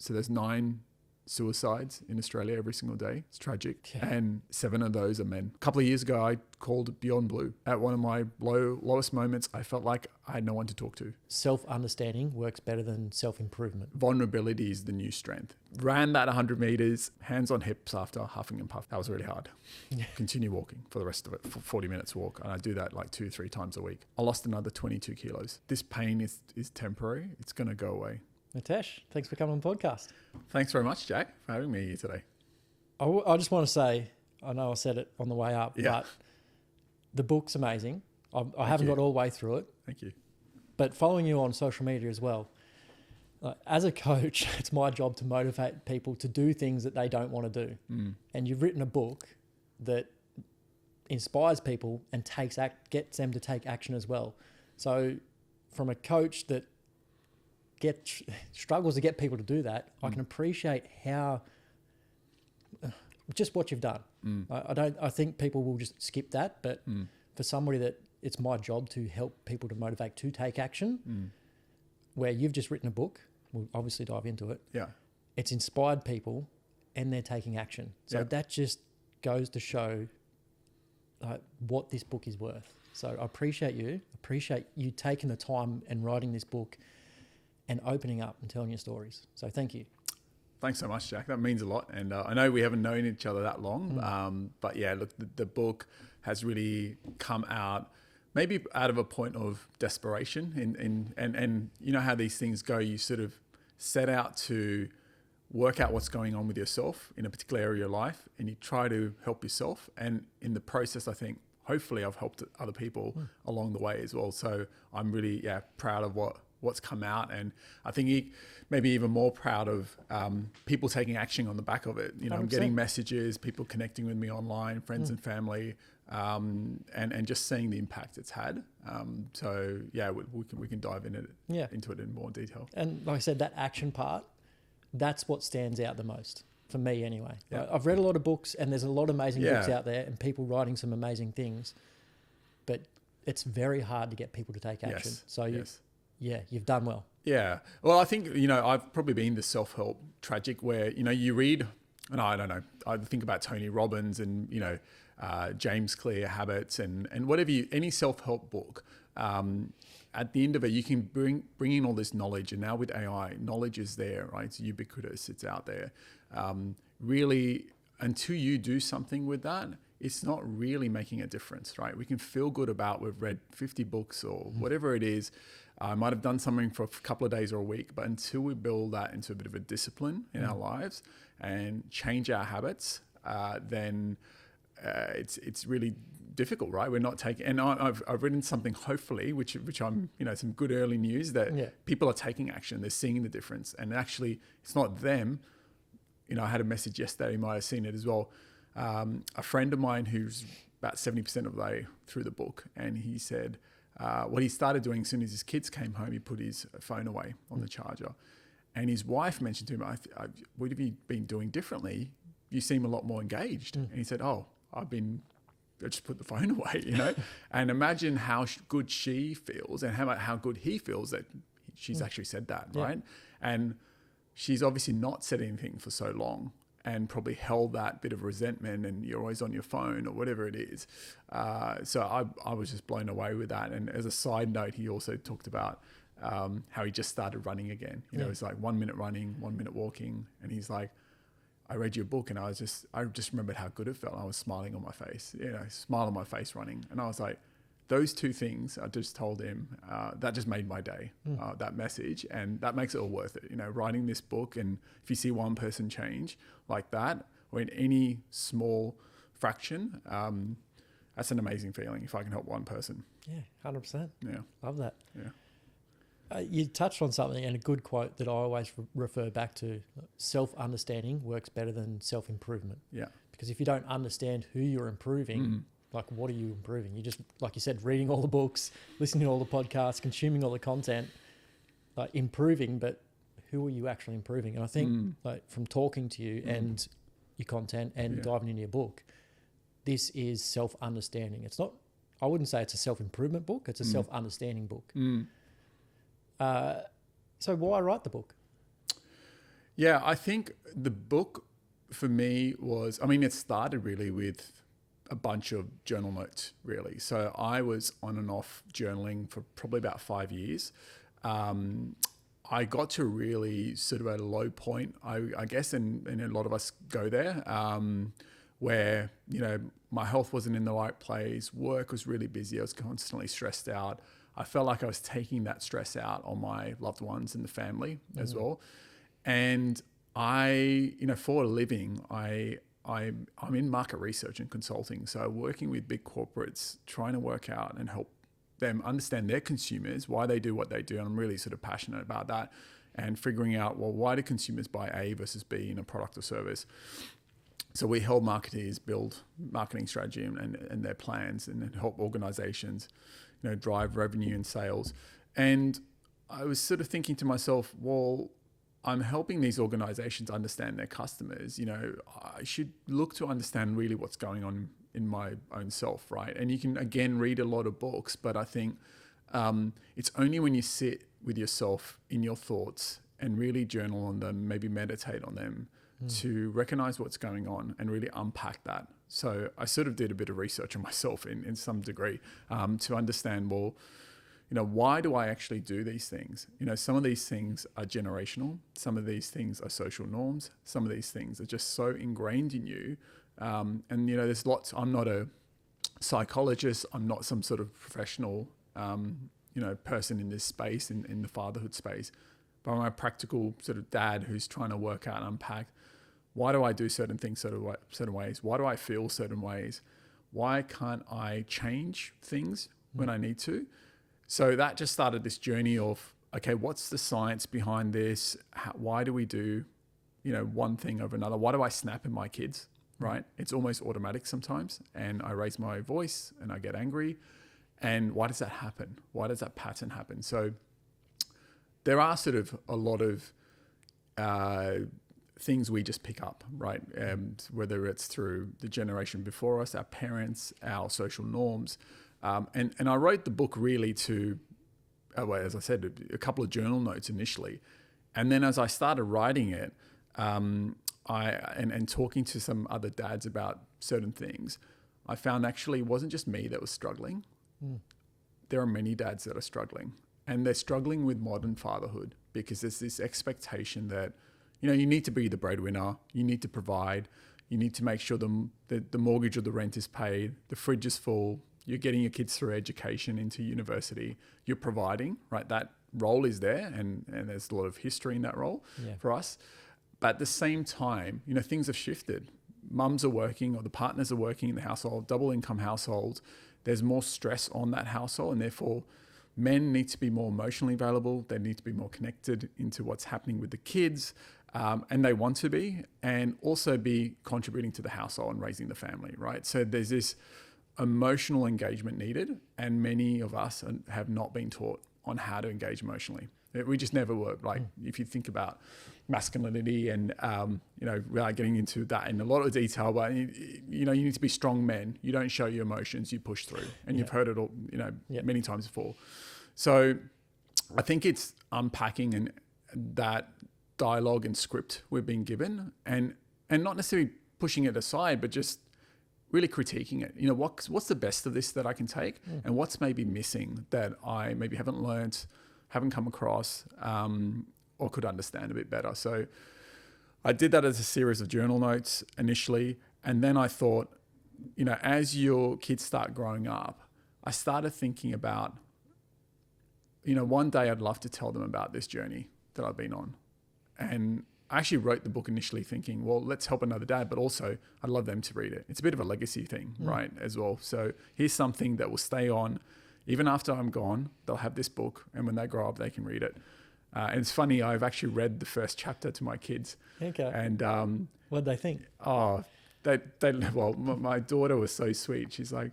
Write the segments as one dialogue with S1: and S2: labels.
S1: So there's 9 suicides in Australia every single day. It's tragic.
S2: Yeah.
S1: And 7 of those are men. A couple of years ago, I called Beyond Blue. At one of my lowest moments, I felt like I had no one to talk to.
S2: Self-understanding works better than self-improvement.
S1: Vulnerability is the new strength. Ran that 100 meters, hands on hips after huffing and puffing. That was really hard.
S2: Yeah.
S1: Continue walking for the rest of it, for 40 minutes walk. And I do that like 2-3 times a week. I lost another 22 kilos. This pain is temporary. It's going to go away.
S2: Mitesh, thanks for coming on the podcast.
S1: Thanks very much, Jack, for having me here today.
S2: I just want to say, I know I said it on the way up, but the book's amazing. I haven't got all the way through it.
S1: Thank you.
S2: But following you on social media as well, as a coach, it's my job to motivate people to do things that they don't want to do. And you've written a book that inspires people and gets them to take action as well. So from a coach that struggles to get people to do that, I can appreciate how just what you've done. I think people will just skip that, but for somebody that it's my job to help people to motivate to take action, where you've just written a book, we'll obviously dive into it. Yeah, it's inspired people and they're taking action. So that just goes to show what this book is worth. So I appreciate you taking the time and writing this book and opening up and telling your stories. So thank you.
S1: Thanks so much, Jack. That means a lot. And I know we haven't known each other that long, but yeah, look, the book has really come out maybe out of a point of desperation. And you know how these things go. You sort of set out to work out what's going on with yourself in a particular area of your life, and you try to help yourself. And in the process, I think, hopefully I've helped other people along the way as well. So I'm really, proud of what's come out, and I think maybe even more proud of people taking action on the back of it. You know, 100%. I'm getting messages, people connecting with me online, friends and family, and just seeing the impact it's had. So yeah, we can dive into it in more detail.
S2: And like I said, that action part, that's what stands out the most for me anyway. Yeah. I've read a lot of books, and there's a lot of amazing books out there and people writing some amazing things, but it's very hard to get people to take action. So you've done well. Yeah.
S1: Well, I think, I've probably been the self-help tragic where, you read, and I don't know, I think about Tony Robbins and, James Clear Habits and whatever any self-help book, at the end of it, you can bring in all this knowledge. And now with AI, knowledge is there, right? It's ubiquitous. It's out there. Really, until you do something with that, it's not really making a difference, right? We can feel good about we've read 50 books or whatever it is. I might have done something for a couple of days or a week, but until we build that into a bit of a discipline in our lives and change our habits, then it's really difficult, right? We're not taking, and I've written something hopefully, which I'm, some good early news that people are taking action. They're seeing the difference, and actually it's not them. I had a message yesterday, you might have seen it as well. A friend of mine who's about 70% of the way through the book, and he said what he started doing as soon as his kids came home, he put his phone away on the charger, and his wife mentioned to him, what have you been doing differently? You seem a lot more engaged. And he said, I just put the phone away, and imagine how good she feels and how good he feels that she's actually said that, right? And she's obviously not said anything for so long and probably held that bit of resentment and you're always on your phone or whatever it is. So I was just blown away with that. And as a side note, he also talked about how he just started running again. It's like 1 minute running, 1 minute walking. And he's like, I read your book and I just remembered how good it felt. I was smiling on my face, smile on my face running. And I was like, those two things I just told him, that just made my day, that message. And that makes it all worth it. Writing this book, and if you see one person change like that, or in any small fraction, that's an amazing feeling if I can help one person.
S2: Yeah, 100%.
S1: Yeah.
S2: Love that.
S1: Yeah.
S2: You touched on something, and a good quote that I always refer back to: self-understanding works better than self-improvement. Yeah. Because if you don't understand who you're improving, like what are you improving? You just, like you said, reading all the books, listening to all the podcasts, consuming all the content, like improving, but who are you actually improving? And I think like from talking to you and your content and diving into your book, this is self-understanding. It's not, I wouldn't say it's a self-improvement book. It's a self-understanding book. So why write the book?
S1: Yeah, I think the book for me was, I mean, it started really with a bunch of journal notes, really. So I was on and off journaling for probably about 5 years. I got to really sort of at a low point, I guess, and a lot of us go there, where, you know, my health wasn't in the right place, work was really busy, I was constantly stressed out. I felt like I was taking that stress out on my loved ones and the family as well. And I, you know, for a living, I'm in market research and consulting. So working with big corporates, trying to work out and help them understand their consumers, why they do what they do. And I'm really sort of passionate about that, and figuring out, well, why do consumers buy A versus B in a product or service? So we help marketeers build marketing strategy and their plans, and help organizations, you know, drive revenue and sales. And I was sort of thinking to myself, well, I'm helping these organizations understand their customers. You know, I should look to understand really what's going on in my own self, right? And you can, again, read a lot of books, but I think it's only when you sit with yourself in your thoughts and really journal on them, maybe meditate on them, to recognize what's going on and really unpack that. So I sort of did a bit of research on myself in some degree, to understand, well, you know, why do I actually do these things? You know, some of these things are generational. Some of these things are social norms. Some of these things are just so ingrained in you. And, you know, there's lots, I'm not a psychologist. I'm not some sort of professional, you know, person in this space, in the fatherhood space. But I'm a practical sort of dad who's trying to work out and unpack, why do I do certain things certain ways? Why do I feel certain ways? Why can't I change things when I need to? So that just started this journey of, okay, what's the science behind this? Why do we do, you know, one thing over another? Why do I snap at my kids, right? It's almost automatic sometimes. And I raise my voice and I get angry. And why does that happen? Why does that pattern happen? So there are sort of a lot of things we just pick up, right? Whether it's through the generation before us, our parents, our social norms. And I wrote the book really to, as I said, a couple of journal notes initially. And then as I started writing it, and talking to some other dads about certain things, I found actually it wasn't just me that was struggling. There are many dads that are struggling. And they're struggling with modern fatherhood because there's this expectation that, you know, you need to be the breadwinner, you need to provide, you need to make sure the mortgage or the rent is paid, the fridge is full, you're getting your kids through education into university, you're providing, right? That role is there, and there's a lot of history in that role for us. But at the same time, you know, things have shifted. Mums are working, or the partners are working in the household, double income households. There's more stress on that household, and therefore men need to be more emotionally available. They need to be more connected into what's happening with the kids, and they want to be, and also be contributing to the household and raising the family, right? So there's this emotional engagement needed, and many of us have not been taught on how to engage emotionally. We just never were. Like, if you think about masculinity and, you know, without getting into that in a lot of detail, but, you know, you need to be strong men. You don't show your emotions, you push through. And you've heard it all, you know, many times before. So I think it's unpacking and that dialogue and script we've been given, and not necessarily pushing it aside, but just really critiquing it. You know, what's the best of this that I can take, and what's maybe missing that I maybe haven't learnt, haven't come across, or could understand a bit better. So I did that as a series of journal notes initially. And then I thought, you know, as your kids start growing up, I started thinking about, you know, one day I'd love to tell them about this journey that I've been on. And I actually wrote the book initially thinking, well, let's help another dad, but also I'd love them to read it. It's a bit of a legacy thing, right, as well. So here's something that will stay on. Even after I'm gone, they'll have this book, and when they grow up, they can read it. And it's funny, I've actually read the first chapter to my kids.
S2: Okay.
S1: And
S2: what'd they think?
S1: Oh, well, my daughter was so sweet. She's like,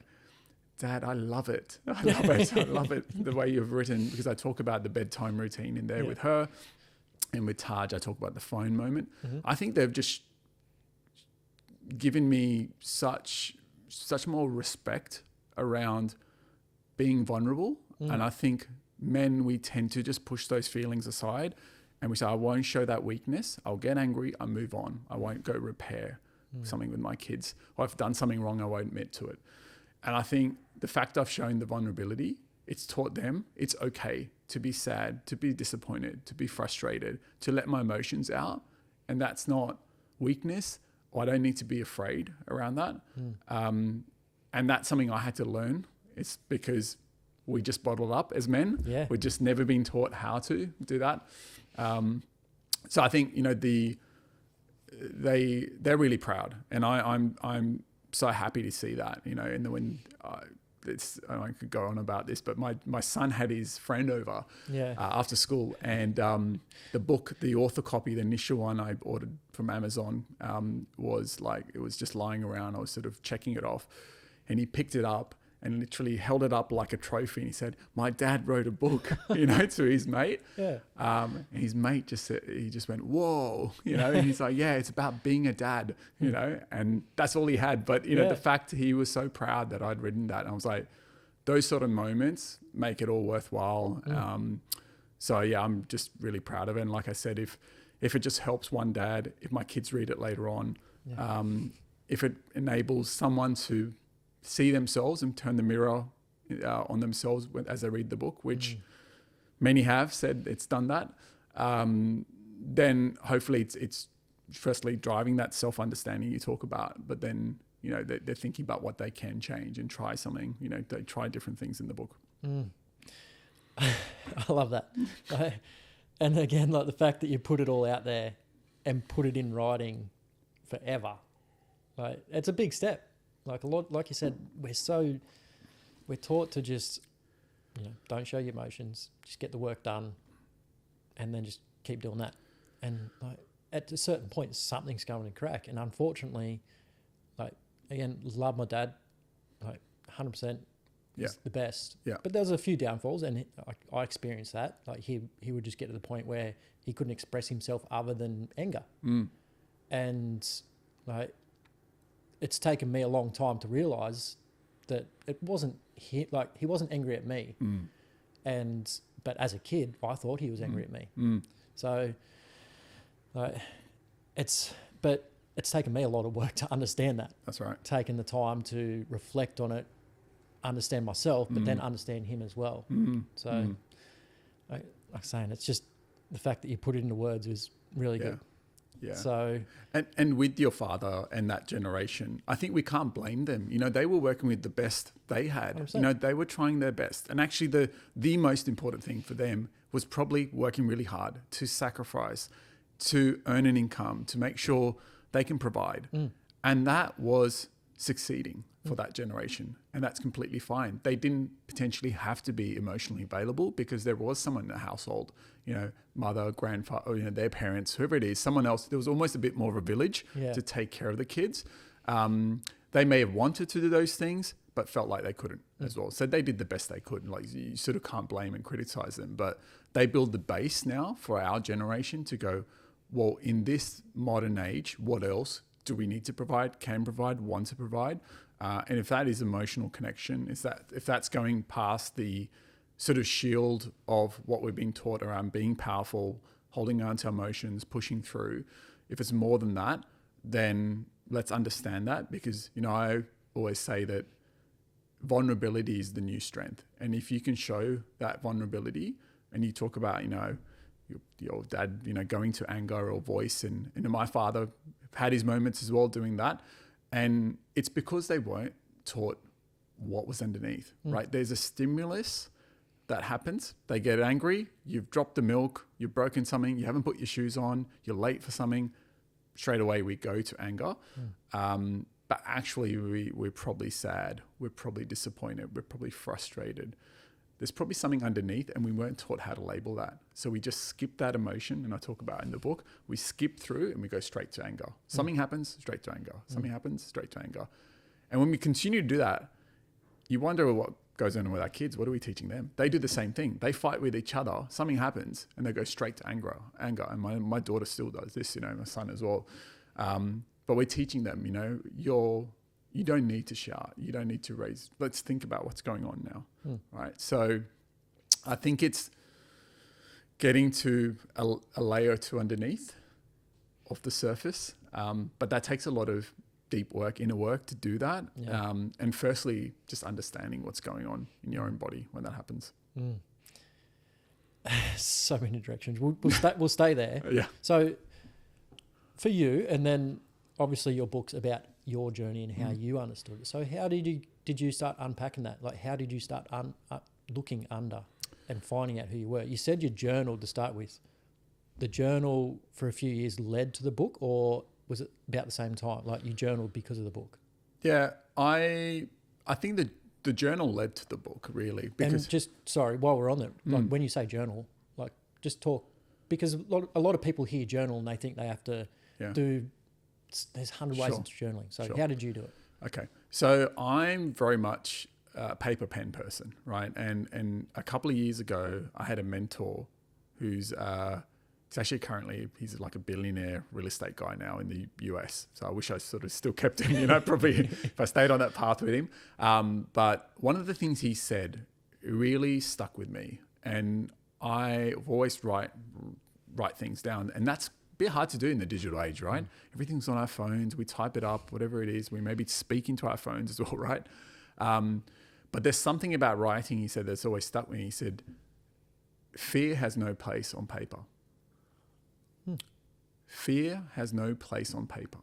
S1: Dad, I love it. I love it. I love it, the way you've written, because I talk about the bedtime routine in there with her. And with Taj, I talk about the phone moment. I think they've just given me such more respect around being vulnerable. And I think men, we tend to just push those feelings aside And we say, I won't show that weakness. I'll get angry. I'll move on. I won't go repair something with my kids. Or if I've done something wrong, I won't admit to it. And I think the fact I've shown the vulnerability, it's taught them it's okay to be sad, to be disappointed, to be frustrated, to let my emotions out. And that's not weakness, or I don't need to be afraid around that. And that's something I had to learn. It's because we just bottled up as men.
S2: Yeah.
S1: We've just never been taught how to do that. So I think, you know, they're really proud, and I'm so happy to see that, you know. And when I could go on about this, but my son had his friend over after school, and the book, the author copy, the initial one I ordered from Amazon, was like, it was just lying around. I was sort of checking it off, and he picked it up and literally held it up like a trophy, and he said, "My dad wrote a book," you know, to his mate. And his mate just went, "Whoa," you know, and he's like, "Yeah, it's about being a dad," you know, and that's all he had. But you know, the fact he was so proud that I'd written that, and I was like, those sort of moments make it all worthwhile. So yeah, I'm just really proud of it. And like I said, if it just helps one dad, if my kids read it later on, if it enables someone to see themselves and turn the mirror on themselves as they read the book, which many have said it's done that, then hopefully it's firstly driving that self-understanding you talk about, but then, you know, they're thinking about what they can change and try something, you know, they try different things in the book.
S2: I love that. And again, like the fact that you put it all out there and put it in writing forever, like it's a big step. Like a lot, like you said, we're taught to just, you know, don't show your emotions, just get the work done, and then just keep doing that. And like at a certain point, something's going to crack. And unfortunately, like again, love my dad, like 100%, is the best. Yeah. But there was a few downfalls, and I experienced that. Like he would just get to the point where he couldn't express himself other than anger, and like. It's taken me a long time to realize that it wasn't he wasn't angry at me, but as a kid I thought he was angry at me. So it's taken me a lot of work to understand that.
S1: That's right.
S2: Taking the time to reflect on it, understand myself, but then understand him as well. So like I'm saying, it's just the fact that you put it into words is really good. Yeah. So
S1: and with your father and that generation, I think we can't blame them. You know, they were working with the best they had. 100%. You know, they were trying their best. And actually the most important thing for them was probably working really hard to sacrifice, to earn an income, to make sure they can provide. And that was succeeding for that generation. And that's completely fine. They didn't potentially have to be emotionally available because there was someone in the household, you know, mother, grandfather, or, you know, their parents, whoever it is, someone else. There was almost a bit more of a village to take care of the kids. They may have wanted to do those things, but felt like they couldn't as well. So they did the best they could. And like, you sort of can't blame and criticize them, but they build the base now for our generation to go, well, in this modern age, what else do we need to provide, can provide, want to provide? And if that is emotional connection, if that's going past the sort of shield of what we're being taught around being powerful, holding on to emotions, pushing through, if it's more than that, then let's understand that, because, you know, I always say that vulnerability is the new strength. And if you can show that vulnerability, and you talk about, you know, your dad, you know, going to anger or voice, and my father had his moments as well doing that. And it's because they weren't taught what was underneath, right? There's a stimulus that happens. They get angry. You've dropped the milk. You've broken something. You haven't put your shoes on. You're late for something. Straight away, we go to anger. But actually, we're probably sad. We're probably disappointed. We're probably frustrated. There's probably something underneath, and we weren't taught how to label that. So we just skip that emotion, and I talk about it in the book. We skip through and we go straight to anger. Something happens, straight to anger. Something happens, straight to anger. And when we continue to do that, you wonder what goes on with our kids. What are we teaching them? They do the same thing. They fight with each other. Something happens, and they go straight to anger. And my daughter still does this, you know, my son as well. But we're teaching them, you know, you don't need to shout. You don't need to raise. Let's think about what's going on now, right? So I think it's getting to a layer or two underneath of the surface. But that takes a lot of deep work, inner work to do that. Yeah. And firstly, just understanding what's going on in your own body when that happens.
S2: So many directions. We'll stay there.
S1: Yeah.
S2: So for you, and then obviously your book's about your journey and how you understood it. So how did you start unpacking that? Like, how did you start looking under and finding out who you were? You said you journaled to start with. The journal for a few years led to the book, or was it about the same time? Like, you journaled because of the book?
S1: Yeah, I think the journal led to the book, really. Because
S2: and just, sorry, while we're on there, like when you say journal, like just talk, because a lot of people hear journal and they think they have to do, there's 100 ways into journaling. So how did you do it?
S1: Okay. So I'm very much a paper pen person, right? And a couple of years ago, I had a mentor who's he's actually he's like a billionaire real estate guy now in the US. So I wish I sort of still kept him, probably if I stayed on that path with him. But one of the things he said really stuck with me, and I've always write things down, and that's a bit hard to do in the digital age, right? Everything's on our phones. We type it up, whatever it is. We maybe speak into our phones as well, right? But there's something about writing, he said, that's always stuck with me. He said, fear has no place on paper. Fear has no place on paper.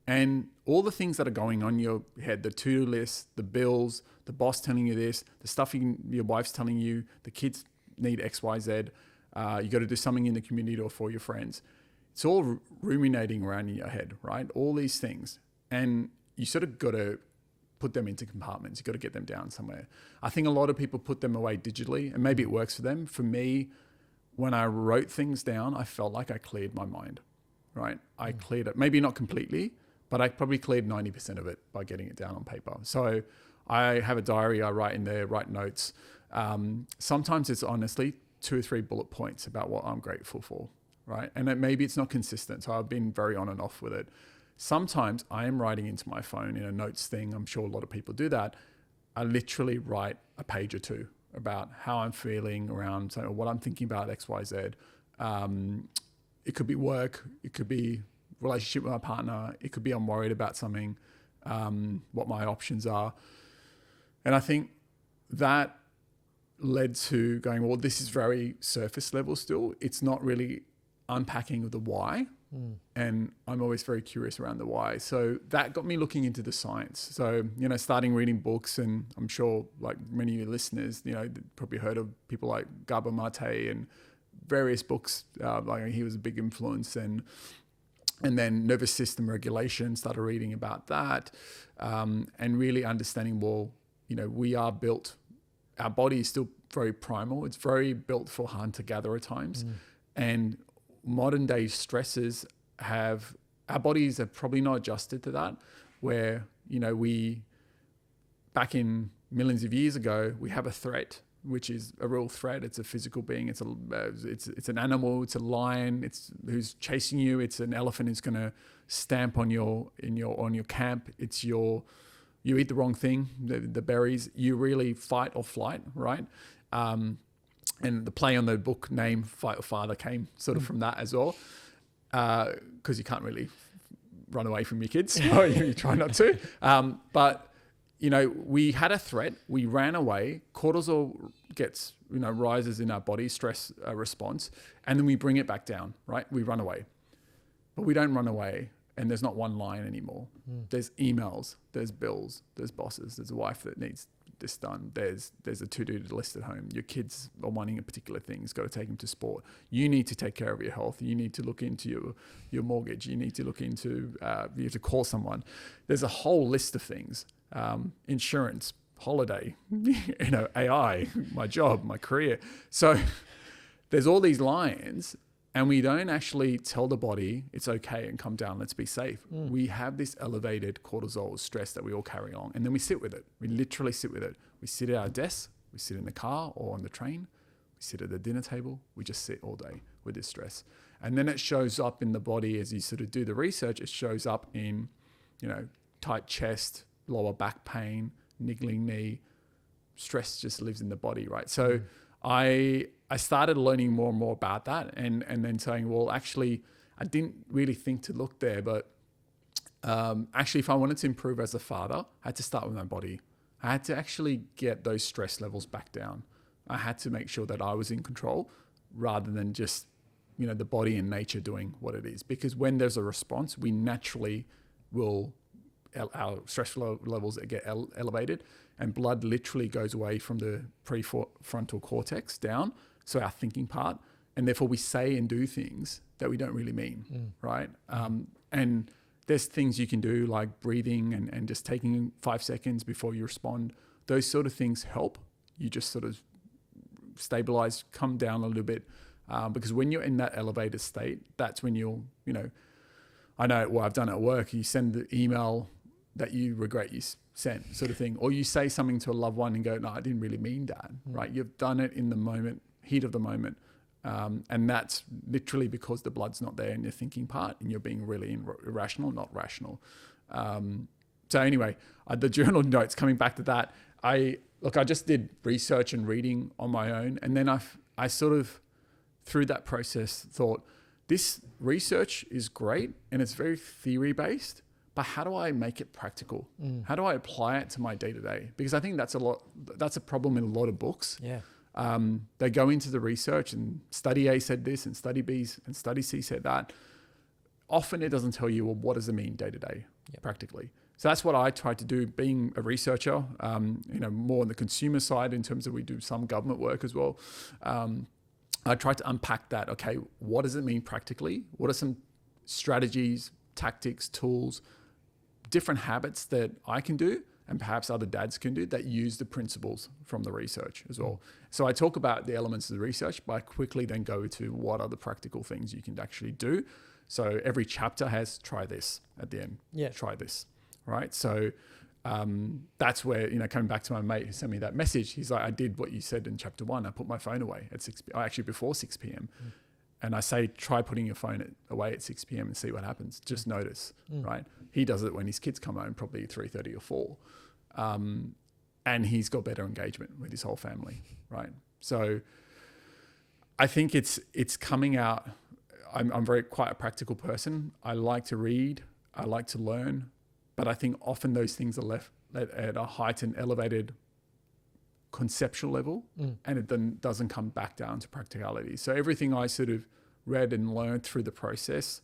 S1: And all the things that are going on in your head, the to-do list, the bills, the boss telling you this, the stuff your wife's telling you, the kids need X, Y, Z, you got to do something in the community or for your friends. It's all ruminating around in your head, right? All these things. And you sort of got to put them into compartments. You've got to get them down somewhere. I think a lot of people put them away digitally, and maybe it works for them. For me, when I wrote things down, I felt like I cleared my mind, right? I cleared it, maybe not completely, but I probably cleared 90% of it by getting it down on paper. So I have a diary, I write in there, write notes. Sometimes it's honestly 2 or 3 bullet points about what I'm grateful for, right? And maybe it's not consistent, so I've been very on and off with it. Sometimes I am writing into my phone in a notes thing. I'm sure a lot of people do that. I literally write a page or two about how I'm feeling around what I'm thinking about X, Y, Z. It could be work. It could be relationship with my partner. It could be I'm worried about something, what my options are. And I think that led to going, well, this is very surface level still. It's not really unpacking of the why. And I'm always very curious around the why. So that got me looking into the science. So, starting reading books, and I'm sure like many of your listeners, probably heard of people like Gabor Mate and various books. Like he was a big influence, and then nervous system regulation, started reading about that, and really understanding, well, we are built, our body is still very primal. It's very built for hunter-gatherer times. And modern day stresses our bodies have probably not adjusted to that, where, we, back in millions of years ago, we have a threat, which is a real threat. It's a physical being. It's an animal. It's a lion. Who's chasing you. It's an elephant who's going to stamp on your camp. It's you eat the wrong thing, the berries. You really fight or flight, right? And the play on the book name Fight or Father came sort of from that as well, because you can't really run away from your kids, or you try not to. But we had a threat, we ran away. Cortisol gets rises in our body, stress response, and then we bring it back down, right? We run away, but we don't run away. And there's not one line anymore. There's emails, there's bills, there's bosses, there's a wife that needs this done. There's a to-do list at home. Your kids are wanting a particular thing. You've got to take them to sport. You need to take care of your health. You need to look into your mortgage. You need to look into, you have to call someone. There's a whole list of things. Insurance, holiday, AI, my job, my career. So there's all these lines, and we don't actually tell the body it's okay and come down, let's be safe. We have this elevated cortisol stress that we all carry along, and then we sit with it. We literally sit with it. We sit at our desk, we sit in the car or on the train, we sit at the dinner table, we just sit all day with this stress. And then it shows up in the body as you sort of do the research. It shows up in, tight chest, lower back pain, niggling knee. Stress just lives in the body, right? So I started learning more and more about that, and then saying, well, actually, I didn't really think to look there, but actually, if I wanted to improve as a father, I had to start with my body. I had to actually get those stress levels back down. I had to make sure that I was in control rather than just, the body and nature doing what it is. Because when there's a response, we naturally will, our stress levels get elevated, and blood literally goes away from the prefrontal cortex down, so our thinking part, and therefore we say and do things that we don't really mean, right? And there's things you can do like breathing and just taking 5 seconds before you respond. Those sort of things help. You just sort of stabilize, come down a little bit, because when you're in that elevated state, that's when you'll, I know, well, I've done it at work. You send the email that you regret you sent, sort of thing. Or you say something to a loved one and go, no, I didn't really mean that, right? You've done it in the moment, heat of the moment. And that's literally because the blood's not there in your thinking part and you're being really irrational, not rational. So anyway, the journal notes, coming back to that, I just did research and reading on my own. And then I sort of, through that process, thought, this research is great and it's very theory based, but how do I make it practical? How do I apply it to my day to day? Because I think that's a problem in a lot of books.
S2: Yeah.
S1: They go into the research and study A said this and study B and study C said that. Often it doesn't tell you, well, what does it mean day to day practically? So that's what I tried to do, being a researcher, more on the consumer side in terms of we do some government work as well. I tried to unpack that. Okay, what does it mean practically? What are some strategies, tactics, tools, different habits that I can do and perhaps other dads can do that use the principles from the research as well. So I talk about the elements of the research, but I quickly then go to what are the practical things you can actually do. So every chapter has try this at the end. Yeah. Try this, right? So that's where, coming back to my mate who sent me that message, he's like, I did what you said in chapter 1. I put my phone away at actually before 6 p.m. And I say, try putting your phone away at 6 p.m. and see what happens. Just notice, right? He does it when his kids come home, probably 3:30 or 4. And he's got better engagement with his whole family, right? So I think it's coming out. I'm quite a practical person. I like to read. I like to learn. But I think often those things are left at a heightened, elevated conceptual level, and it then doesn't come back down to practicality. So everything I sort of read and learned through the process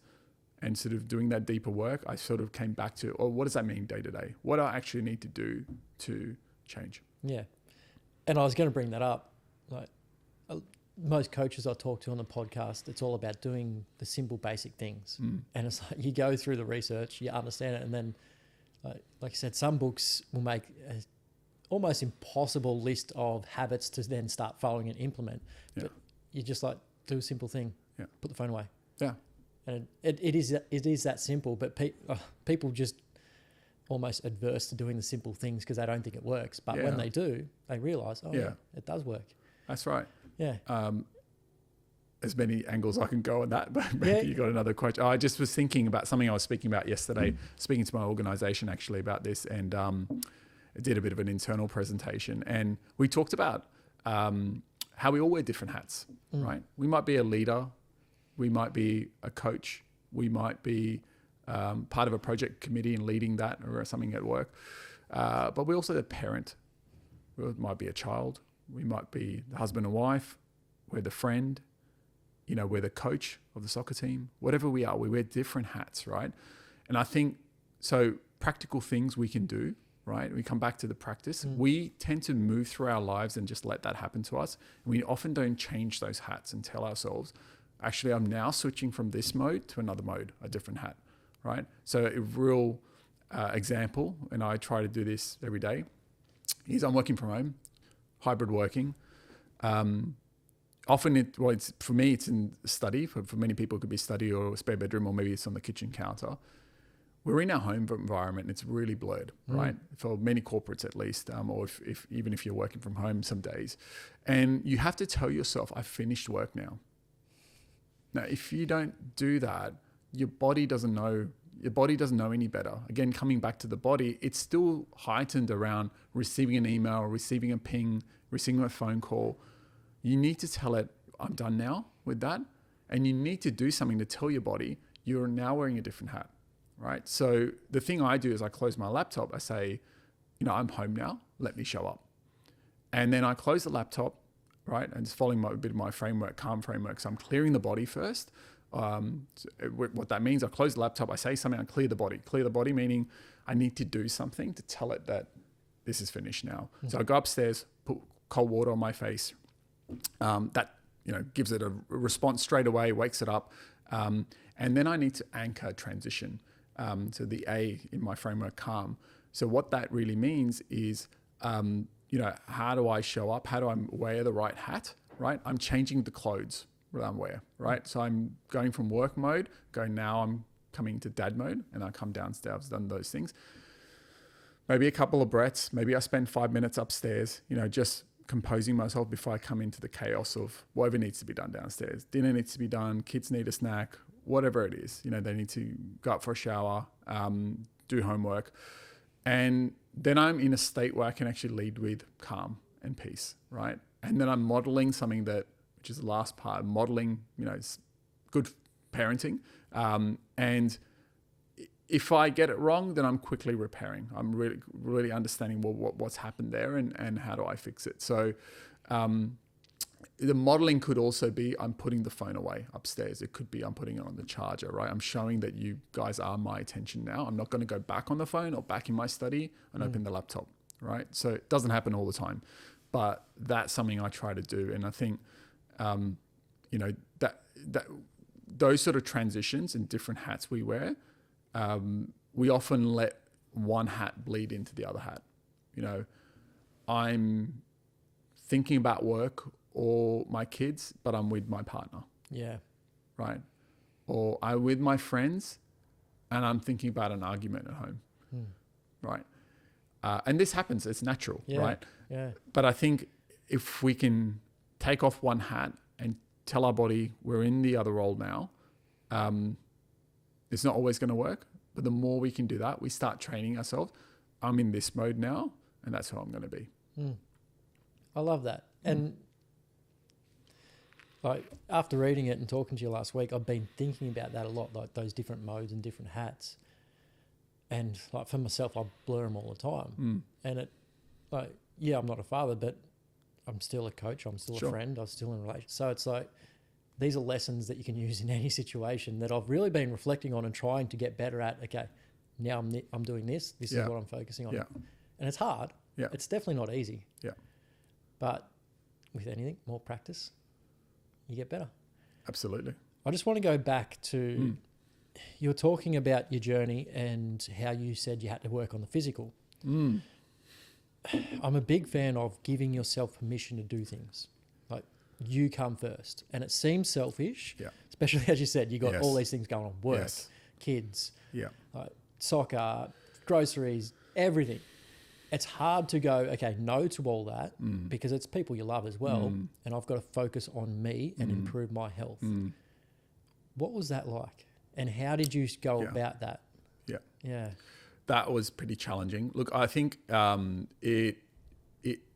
S1: and sort of doing that deeper work, I sort of came back to, what does that mean day to day? What do I actually need to do to change?
S2: Yeah. And I was going to bring that up. Like most coaches I talk to on the podcast, it's all about doing the simple, basic things. And it's like you go through the research, you understand it, and then, like you said, some books will make almost impossible list of habits to then start following and implement. Yeah. But you just like do a simple thing. Yeah. Put the phone away.
S1: Yeah.
S2: And it is that simple, but people just almost adverse to doing the simple things because they don't think it works. But when they do, they realise, it does work.
S1: That's right.
S2: Yeah.
S1: As many angles I can go on that, but maybe you got another question. I just was thinking about something I was speaking about yesterday, speaking to my organisation actually about this, and I did a bit of an internal presentation, and we talked about how we all wear different hats, right? We might be a leader, we might be a coach, we might be part of a project committee and leading that or something at work, but we're also a parent. We might be a child, we might be the husband and wife, we're the friend, we're the coach of the soccer team. Whatever we are, we wear different hats, right? And I think, so practical things we can do, right? We come back to the practice. We tend to move through our lives and just let that happen to us. We often don't change those hats and tell ourselves, actually, I'm now switching from this mode to another mode, a different hat, right? So a real example, and I try to do this every day, is I'm working from home, hybrid working. Often, for me, it's in study. For many people, it could be study or a spare bedroom, or maybe it's on the kitchen counter. We're in our home environment. It's really blurred, right? For many corporates, at least, or even if you're working from home some days, and you have to tell yourself, "I've finished work now." Now, if you don't do that, your body doesn't know. Your body doesn't know any better. Again, coming back to the body, it's still heightened around receiving an email, receiving a ping, receiving a phone call. you need to tell it, I'm done now with that. And you need to do something to tell your body, you're now wearing a different hat, right? So the thing I do is I close my laptop. I say, I'm home now. Let me show up. And then I close the laptop, right? And it's following a bit of my framework, calm framework. So I'm clearing the body first. What that means, I close the laptop, I say something, I clear the body. Clear the body meaning I need to do something to tell it that this is finished now. Mm-hmm. So I go upstairs, put cold water on my face. That gives it a response straight away, wakes it up. And then I need to anchor transition. So the A in my framework, calm. So what that really means is, how do I show up? How do I wear the right hat, right? I'm changing the clothes that I wear, right? So I'm going from work mode, now I'm coming to dad mode, and I come downstairs, I've done those things. Maybe a couple of breaths. Maybe I spend 5 minutes upstairs, just composing myself before I come into the chaos of whatever needs to be done downstairs. Dinner needs to be done, kids need a snack, whatever it is. They need to go up for a shower, do homework. And then I'm in a state where I can actually lead with calm and peace, right? And then I'm modeling something which is the last part, modeling, good parenting. And if I get it wrong, then I'm quickly repairing. I'm really, really understanding what's happened there and how do I fix it. So the modeling could also be I'm putting the phone away upstairs. It could be I'm putting it on the charger, right? I'm showing that you guys are my attention now. I'm not going to go back on the phone or back in my study and open the laptop, right? So it doesn't happen all the time, but that's something I try to do. And I think, that those sort of transitions and different hats we wear, we often let one hat bleed into the other hat. I'm thinking about work or my kids, but I'm with my partner.
S2: Yeah.
S1: Right. Or I'm with my friends and I'm thinking about an argument at home. Right. And this happens, it's natural, right?
S2: Yeah.
S1: But I think if we can take off one hat and tell our body we're in the other role now, it's not always going to work. But the more we can do that, we start training ourselves. I'm in this mode now, and that's how I'm going to be.
S2: I love that. And like after reading it and talking to you last week, I've been thinking about that a lot, like those different modes and different hats. And like for myself, I blur them all the time. And I'm not a father, but I'm still a coach. I'm still a friend. I'm still in a relationship. So it's like, these are lessons that you can use in any situation that I've really been reflecting on and trying to get better at. Okay, now I'm doing this. This is what I'm focusing on. Yeah. And it's hard. Yeah. It's definitely not easy. Yeah. But with anything, more practice, you get better.
S1: Absolutely.
S2: I just want to go back to, you were talking about your journey and how you said you had to work on the physical. I'm a big fan of giving yourself permission to do things. Like you come first. And it seems selfish, especially as you said, you got all these things going on, work, kids, soccer, groceries, everything. It's hard to go, okay, no to all that because it's people you love as well. And I've got to focus on me and improve my health. What was that like? And how did you go about that? Yeah.
S1: That was pretty challenging. Look, I think it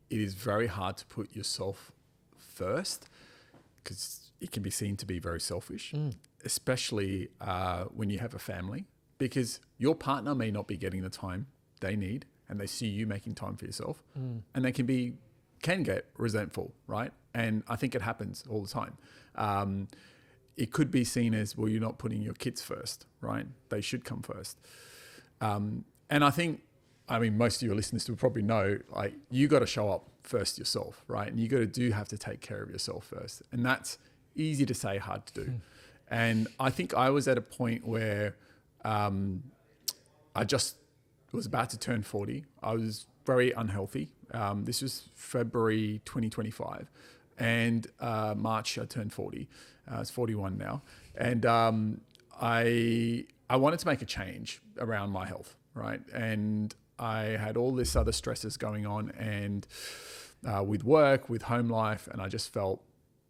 S1: is very hard to put yourself first because it can be seen to be very selfish, especially when you have a family, because your partner may not be getting the time they need and they see you making time for yourself and they can get resentful, right? And I think it happens all the time. It could be seen as, well, you're not putting your kids first, right? They should come first. And I think, most of your listeners will probably know, like, you got to show up first yourself, right? And you have to take care of yourself first. And that's easy to say, hard to do. And I think I was at a point where I just was about to turn 40. I was very unhealthy. This was February 2025. And March, I turned 40. I was 41 now. And I wanted to make a change around my health, right? And I had all this other stresses going on and with work, with home life, and I just felt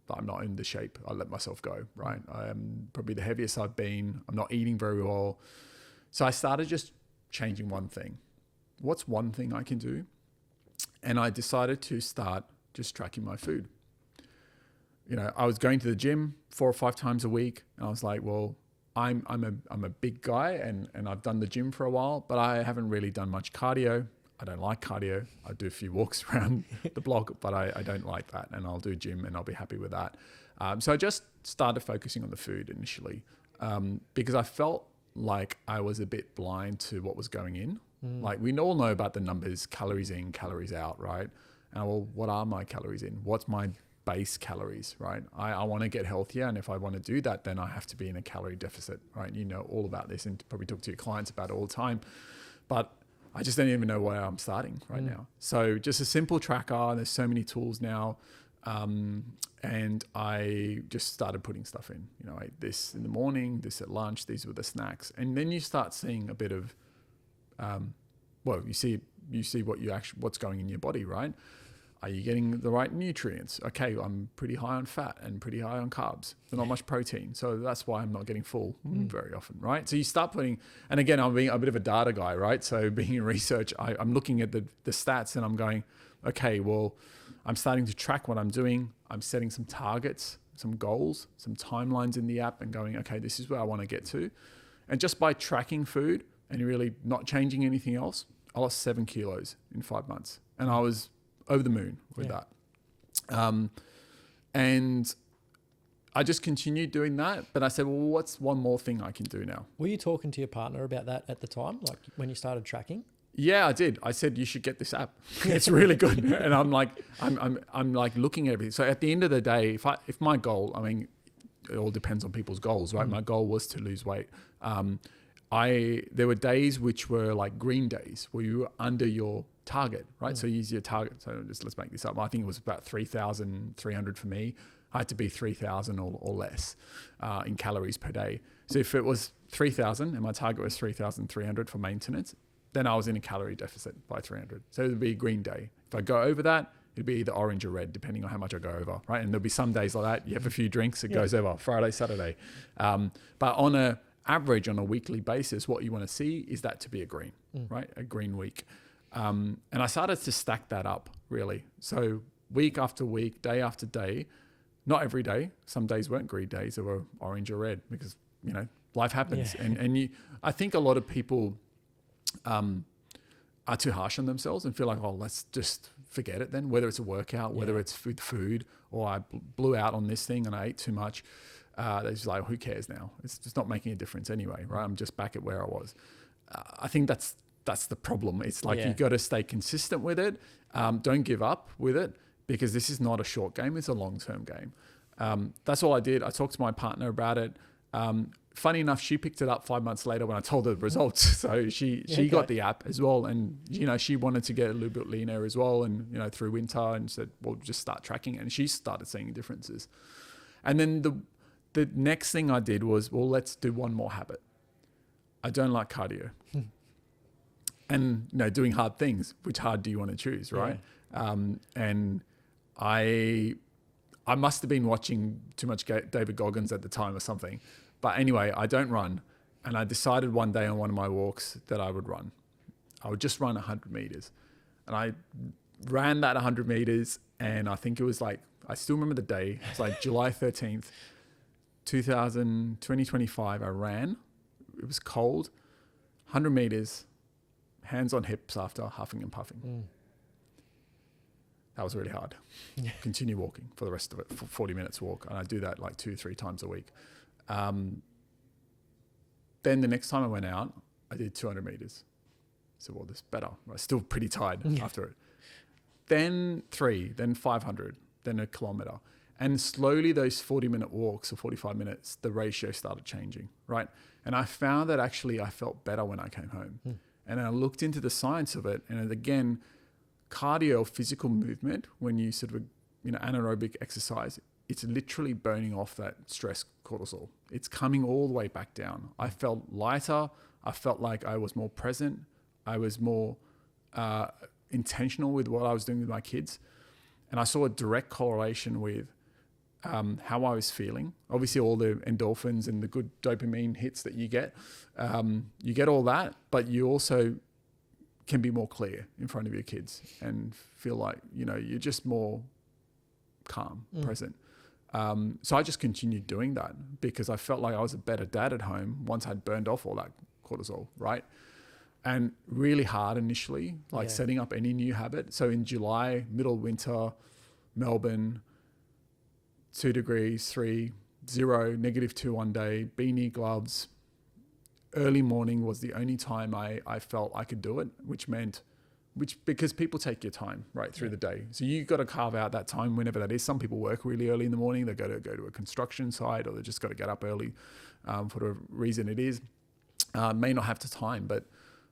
S1: I'm not in the shape I let myself go, right? I am probably the heaviest I've been. I'm not eating very well. So I started just changing one thing. What's one thing I can do? And I decided to start just tracking my food. I was going to the gym 4 or 5 times a week, and I was like, well, I'm a big guy, and I've done the gym for a while, but I haven't really done much cardio. I don't like cardio. I do a few walks around the block, but I don't like that, and I'll do gym, and I'll be happy with that. So I just started focusing on the food initially, because I felt like I was a bit blind to what was going in. Like, we all know about the numbers, calories in, calories out, right? And well, what are my calories in? What's my base calories, right? I want to get healthier, and if I want to do that, then I have to be in a calorie deficit, right? You know all about this, and probably talk to your clients about it all the time, but I just don't even know where I'm starting right now. So just a simple tracker. There's so many tools now, and I just started putting stuff in. I ate this in the morning, this at lunch, these were the snacks, and then you start seeing a bit of, you see what's going in your body, right? Are you getting the right nutrients? Okay, I'm pretty high on fat and pretty high on carbs. There's not much protein. So that's why I'm not getting full very often, right? So you start putting, and again, I'm being a bit of a data guy, right? So being in research, I'm looking at the stats, and I'm going, okay, well, I'm starting to track what I'm doing. I'm setting some targets, some goals, some timelines in the app, and going, okay, this is where I want to get to. And just by tracking food and really not changing anything else, I lost 7 kilos in 5 months. And I was over the moon with that. And I just continued doing that. But I said, well, what's one more thing I can do now?
S2: Were you talking to your partner about that at the time, like when you started tracking?
S1: Yeah, I did. I said, you should get this app. It's really good. And I'm like looking at everything. So at the end of the day, if my goal, I mean, it all depends on people's goals, right? My goal was to lose weight. There were days which were like green days where you were under your target, right? So you use your target. So let's make this up. I think it was about 3,300 for me. I had to be 3,000 or less in calories per day. So if it was 3,000 and my target was 3,300 for maintenance, then I was in a calorie deficit by 300. So it would be a green day. If I go over that, it'd be either orange or red, depending on how much I go over, right? And there'll be some days like that. You have a few drinks, it goes over Friday, Saturday. But on a average, on a weekly basis, what you want to see is that to be a green, right? A green week. And I started to stack that up, really. So week after week, day after day, not every day. Some days weren't green days, they were orange or red, because, life happens. Yeah. And I think a lot of people are too harsh on themselves and feel like, oh, let's just forget it then, whether it's a workout, whether it's food, or I blew out on this thing and I ate too much. They're just like, who cares now? It's just not making a difference anyway, right? I'm just back at where I was. I think that's the problem. It's like you got to stay consistent with it. Don't give up with it, because this is not a short game. It's a long-term game. That's all I did. I talked to my partner about it. Funny enough, she picked it up 5 months later when I told her the results. So she got the app as well. And, she wanted to get a little bit leaner as well. And, through winter, and said, well, just start tracking it. And she started seeing differences. And then the next thing I did was, well, let's do one more habit. I don't like cardio. And, doing hard things, which hard do you want to choose, right? Yeah. And I must have been watching too much David Goggins at the time or something. But anyway, I don't run. And I decided one day on one of my walks that I would run. I would just run 100 meters. And I ran that 100 meters. And I think it was like, I still remember the day. It's like July 13th, 2025. I ran. It was cold. 100 meters, hands on hips after, huffing and puffing. That was really hard. Continue walking for the rest of it, for 40 minutes walk. And I do that like 2-3 times a week. Then the next time I went out, I did 200 meters. So, well, this is better. I was still pretty tired after it. Then 3, then 500, then a kilometer. And slowly those 40-minute walks or 45 minutes, the ratio started changing, right? And I found that actually I felt better when I came home. And I looked into the science of it. And again, cardio, physical movement, when you sort of, anaerobic exercise, it's literally burning off that stress cortisol. It's coming all the way back down. I felt lighter. I felt like I was more present. I was more intentional with what I was doing with my kids. And I saw a direct correlation with how I was feeling. Obviously, all the endorphins and the good dopamine hits that you get all that, but you also can be more clear in front of your kids and feel like, you're just more calm, present. So I just continued doing that because I felt like I was a better dad at home once I'd burned off all that cortisol, right? And really hard initially, like setting up any new habit. So in July, middle winter, Melbourne, 2 degrees, 3, 0, -2 one day, beanie, gloves. Early morning was the only time I felt I could do it, because people take your time right through the day. So you got to carve out that time whenever that is. Some people work really early in the morning. They go to a construction site, or they just got to get up early for the reason it is. May not have the time, but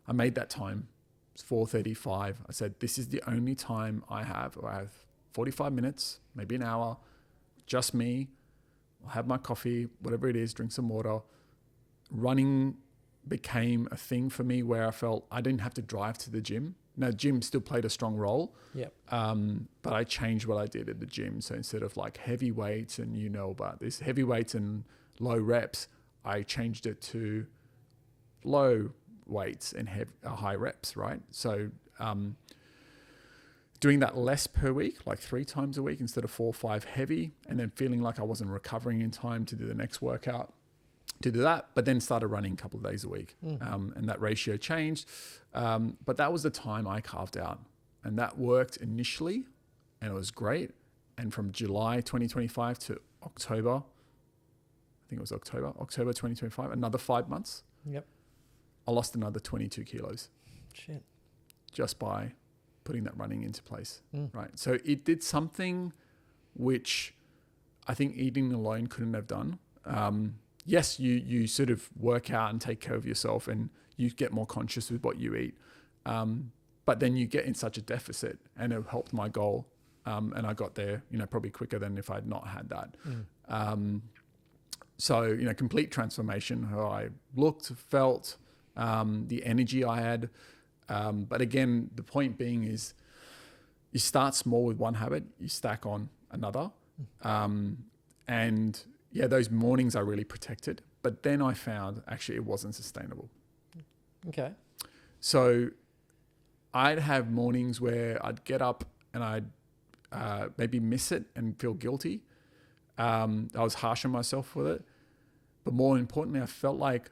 S1: I made that time. It's 4:35. I said, this is the only time I have. I have 45 minutes, maybe an hour, just me. I'll have my coffee, whatever it is, drink some water. Running became a thing for me where I felt I didn't have to drive to the gym. Now, gym still played a strong role, but I changed what I did at the gym. So instead of like heavy weights, and you know about this, heavy weights and low reps, I changed it to low weights and high reps, right? So doing that less per week, like 3 times a week instead of 4 or 5 heavy, and then feeling like I wasn't recovering in time to do the next workout, to do that, but then started running a couple of days a week. And that ratio changed. But that was the time I carved out, and that worked initially, and it was great. And from July 2025 to October, I think it was October 2025, another 5 months. I lost another 22 kilos.
S2: Shit.
S1: Just by putting that running into place, right? So it did something which I think eating alone couldn't have done. Yes, you sort of work out and take care of yourself, and you get more conscious with what you eat. But then you get in such a deficit, and it helped my goal. And I got there, probably quicker than if I'd not had that. So, complete transformation, how I looked, felt, the energy I had. But again, the point being is you start small with one habit, you stack on another. And yeah, those mornings I really protected, but then I found actually it wasn't sustainable.
S2: Okay.
S1: So I'd have mornings where I'd get up and I'd maybe miss it and feel guilty. I was harsh on myself with it. But more importantly, I felt like,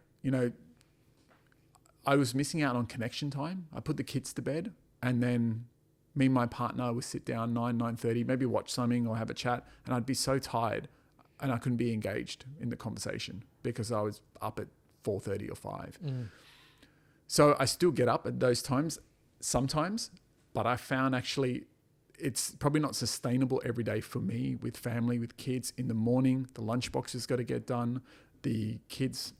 S1: I was missing out on connection time. I put the kids to bed, and then me and my partner would sit down 9:30, maybe watch something or have a chat, and I'd be so tired and I couldn't be engaged in the conversation because I was up at 4:30 or 5. So I still get up at those times sometimes, but I found actually it's probably not sustainable every day for me with family, with kids. In the morning, the lunchbox has got to get done. The kids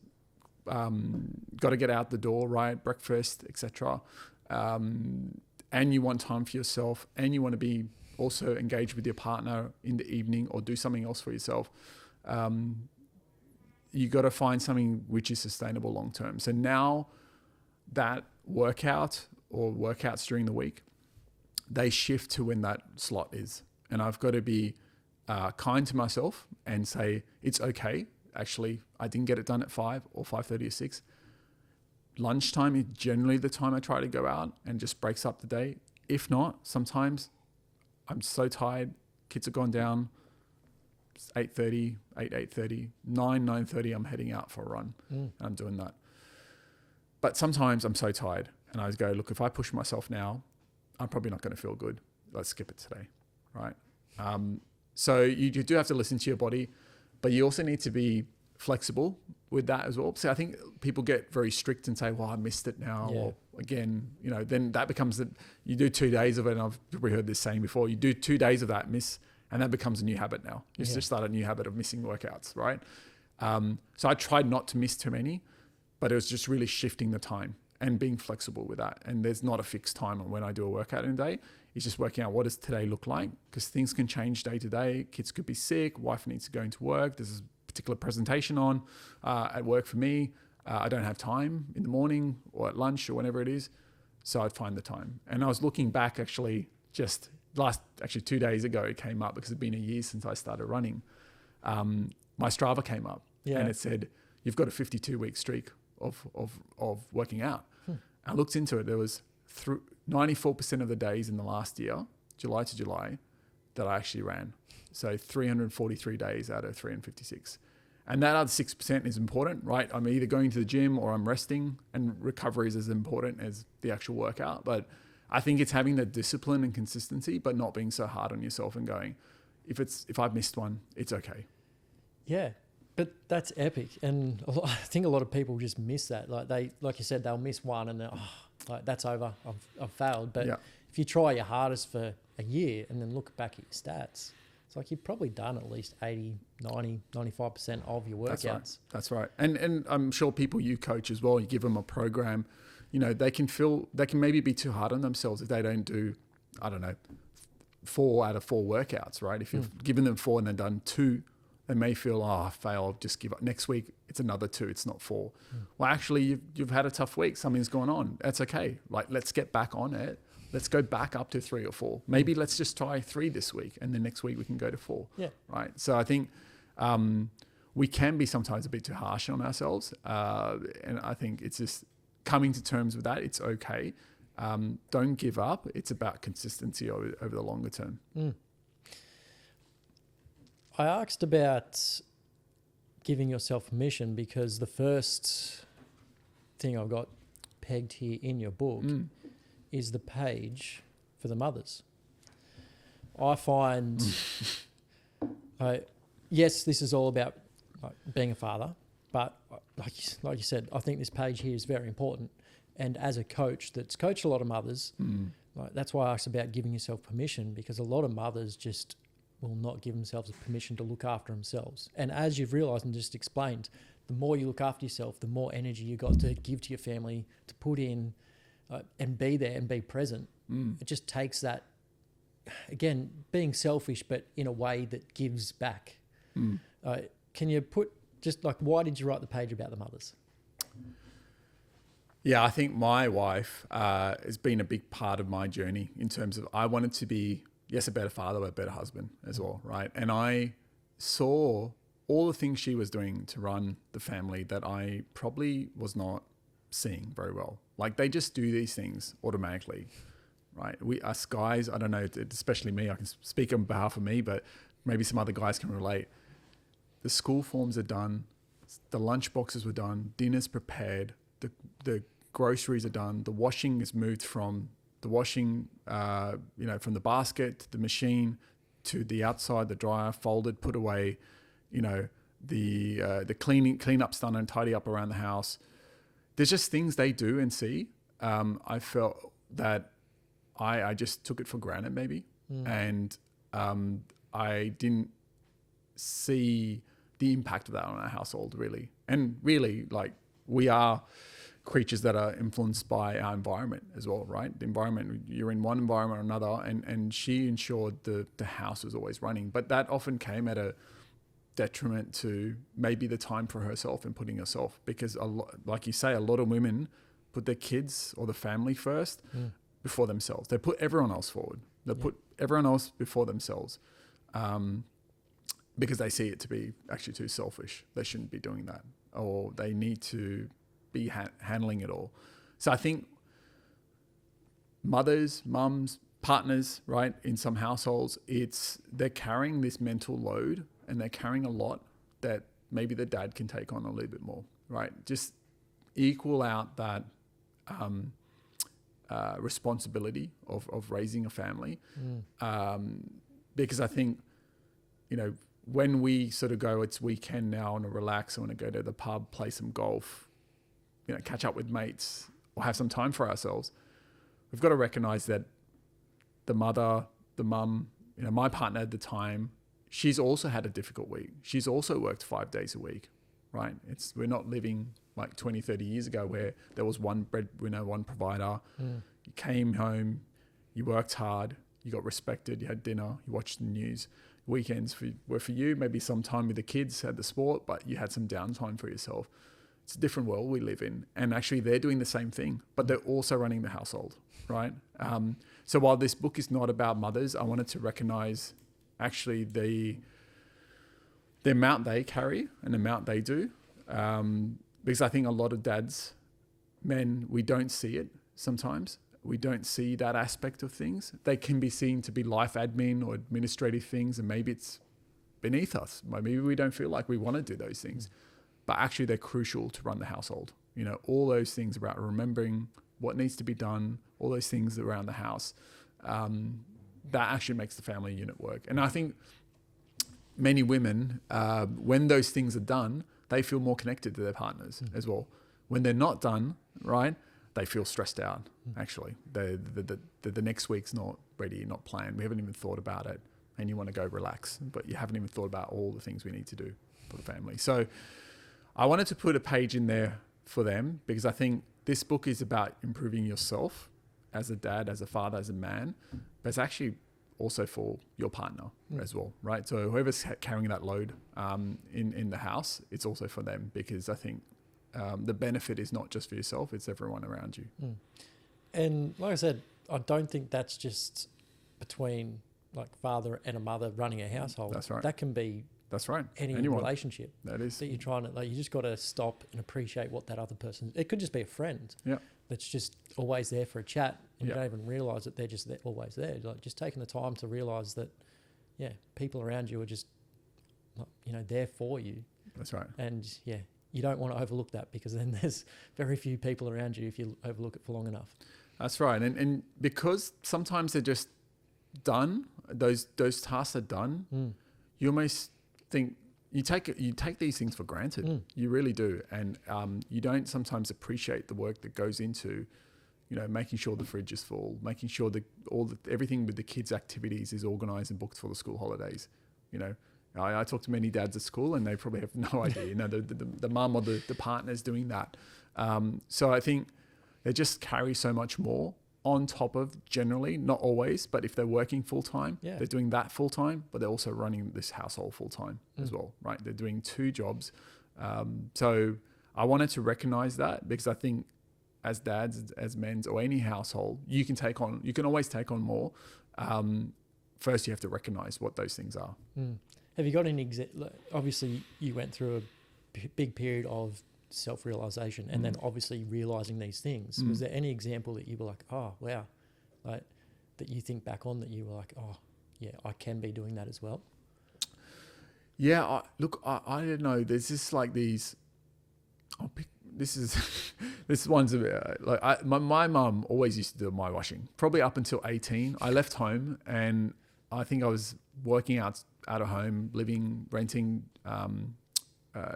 S1: got to get out the door, right? Breakfast, etc. And you want time for yourself, and you want to be also engaged with your partner in the evening or do something else for yourself. You got to find something which is sustainable long term. So now that workout or workouts during the week, they shift to when that slot is. And I've got to be kind to myself and say, it's okay. Actually, I didn't get it done at 5 or 5:30 or 6. Lunchtime is generally the time I try to go out and just breaks up the day. If not, sometimes I'm so tired, kids have gone down, it's 8:30, 8:30, 9:30, I'm heading out for a run and I'm doing that. But sometimes I'm so tired and I go, look, if I push myself now, I'm probably not going to feel good. Let's skip it today, right? So you do have to listen to your body, but you also need to be flexible with that as well. So I think people get very strict and say, well, I missed it now. Yeah. Or again, then that becomes that you do 2 days of it. And I've probably heard this saying before, you do 2 days of that miss, and that becomes a new habit now. You just start a new habit of missing workouts, right? So I tried not to miss too many, but it was just really shifting the time and being flexible with that. And there's not a fixed time on when I do a workout in a day. It's just working out what does today look like, because things can change day to day. Kids could be sick, wife needs to go into work. There's a particular presentation on at work for me. I don't have time in the morning or at lunch or whenever it is. So I'd find the time. And I was looking back actually just 2 days ago, it came up because it'd been a year since I started running. My Strava came up and it said, you've got a 52-week streak of working out. I looked into it. There was 94% of the days in the last year, July to July, that I actually ran. So 343 days out of 356. And that other 6% is important, right? I'm either going to the gym or I'm resting, and recovery is as important as the actual workout. But I think it's having the discipline and consistency, but not being so hard on yourself and going, if I've missed one, it's okay.
S2: Yeah, but that's epic. And I think a lot of people just miss that. Like you said, they'll miss one and like that's over. I've failed. But if you try your hardest for a year and then look back at your stats, it's like you've probably done at least 80, 90, 95% of your workouts.
S1: That's right. And I'm sure people you coach as well, you give them a program, they can maybe be too hard on themselves if they don't do, 4 out of 4 workouts, right? If you've given them 4 and they've done 2, they may feel, I failed, just give up. Next week, it's another 2, it's not 4. Well, actually, you've had a tough week. Something's going on. That's okay. Like, let's get back on it. Let's go back up to 3 or 4. Maybe let's just try 3 this week, and then next week we can go to 4.
S2: Yeah.
S1: Right. So I think we can be sometimes a bit too harsh on ourselves, and I think it's just coming to terms with that. It's okay. Don't give up. It's about consistency over the longer term.
S2: I asked about giving yourself permission because the first thing I've got pegged here in your book is the page for the mothers. I find, yes, this is all about being a father, but like you said, I think this page here is very important. And as a coach that's coached a lot of mothers, that's why I asked about giving yourself permission, because a lot of mothers just will not give themselves permission to look after themselves. And as you've realised and just explained, the more you look after yourself, the more energy you got to give to your family, to put in and be there and be present. It just takes that, again, being selfish, but in a way that gives back. Can you put just like, why did you write the page about the mothers?
S1: Yeah, I think my wife has been a big part of my journey in terms of I wanted to be, yes, a better father, but a better husband as well, right? And I saw all the things she was doing to run the family that I probably was not seeing very well. Like, they just do these things automatically, right? Us guys, I don't know, especially me, I can speak on behalf of me, but maybe some other guys can relate. The school forms are done, the lunch boxes were done, dinner's prepared, the groceries are done, the washing is moved from the washing, from the basket to the machine to the outside, the dryer, folded, put away, the cleanup's done and tidy up around the house. There's just things they do and see. I felt that I just took it for granted maybe. And I didn't see the impact of that on our household really. And really, like, we are creatures that are influenced by our environment as well, right? The environment, you're in one environment or another, and she ensured the house was always running. But that often came at a detriment to maybe the time for herself and putting herself, because like you say, a lot of women put their kids or the family first before themselves. They put everyone else forward. They put everyone else before themselves because they see it to be actually too selfish. They shouldn't be doing that, or they need to be handling it all. So I think mothers, mums, partners, right, in some households, they're carrying this mental load, and they're carrying a lot that maybe the dad can take on a little bit more, right? Just equal out that responsibility of raising a family. Because I think, when we sort of go, it's weekend now, I want to relax, I want to go to the pub, play some golf, catch up with mates, or have some time for ourselves, we've got to recognize that the mother, the mum, my partner at the time, she's also had a difficult week. She's also worked 5 days a week, right? We're not living like 20, 30 years ago where there was one breadwinner, one provider. You came home, you worked hard, you got respected, you had dinner, you watched the news. Weekends were for you, maybe some time with the kids, had the sport, but you had some downtime for yourself. It's a different world we live in. And actually they're doing the same thing, but they're also running the household, right? So while this book is not about mothers, I wanted to recognize actually the amount they carry and the amount they do. Because I think a lot of dads, men, we don't see it sometimes. we don't see that aspect of things. They can be seen to be life admin or administrative things, and maybe it's beneath us. Maybe we don't feel like we want to do those things, but actually they're crucial to run the household. You know, all those things about remembering what needs to be done, all those things around the house, that actually makes the family unit work. And I think many women, when those things are done, they feel more connected to their partners as well. When they're not done, right, they feel stressed out, actually. The next week's not ready, not planned. We haven't even thought about it. And you want to go relax, but you haven't even thought about all the things we need to do for the family. So I wanted to put a page in there for them, because I think this book is about improving yourself as a dad, as a father, as a man, but it's actually also for your partner as well, right? So whoever's carrying that load in the house, it's also for them, because I think the benefit is not just for yourself, it's everyone around you.
S2: And like I said, I don't think that's just between like father and a mother running a household.
S1: That's right.
S2: That can be any relationship
S1: that is
S2: that you're trying to, like, you just got to stop and appreciate what that other person, it could just be a friend that's just always there for a chat, and you don't even realize that they're just always there. Like, just taking the time to realize that people around you are just, you know, there for you.
S1: That's right.
S2: And you don't want to overlook that, because then there's very few people around you if you overlook it for long enough.
S1: That's right. And because sometimes they're just done, those tasks are done, you almost think you take these things for granted. You really do. And you don't sometimes appreciate the work that goes into, you know, making sure the fridge is full, making sure that everything with the kids' activities is organized and booked for the school holidays. You know, I talk to many dads at school, and they probably have no idea, you know, the mum or the partner's doing that. So I think they just carry so much more on top of, generally, not always, but if they're working full time, they're doing that full time, but they're also running this household full time as well, right? They're doing 2 jobs. So I wanted to recognize that, because I think as dads, as men, or any household, you can always take on more. First, you have to recognize what those things are.
S2: Have you got any obviously you went through a big period of self-realization, and then obviously realizing these things. Was there any example that you were like, oh wow, like that you think back on that you were like, oh yeah, I can be doing that as well?
S1: I don't know, there's just like these, this one's a bit like, my mum always used to do my washing, probably up until 18. I left home, and I think I was working out of home, renting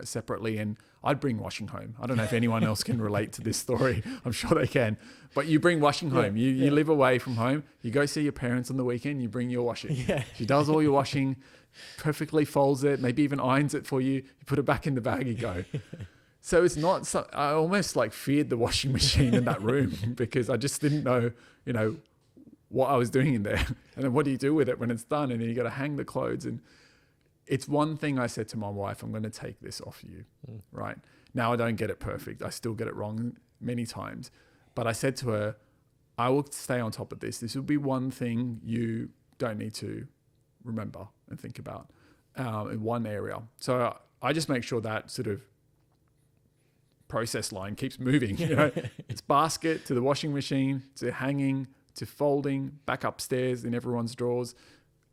S1: separately, and I'd bring washing home. I don't know if anyone else can relate to this story. I'm sure they can. But you bring washing home. You live away from home. You go see your parents on the weekend. You bring your washing. She does all your washing, perfectly folds it, maybe even irons it for you. You put it back in the bag, you go. So it's not. I almost like feared the washing machine in that room, because I just didn't know, you know, what I was doing in there. And then what do you do with it when it's done? And then you got to hang the clothes. And it's one thing I said to my wife, I'm going to take this off you, right? Now I don't get it perfect. I still get it wrong many times. But I said to her, I will stay on top of this. This will be one thing you don't need to remember and think about in one area. So I just make sure that sort of process line keeps moving. You know, it's basket to the washing machine, to hanging, to folding, back upstairs in everyone's drawers.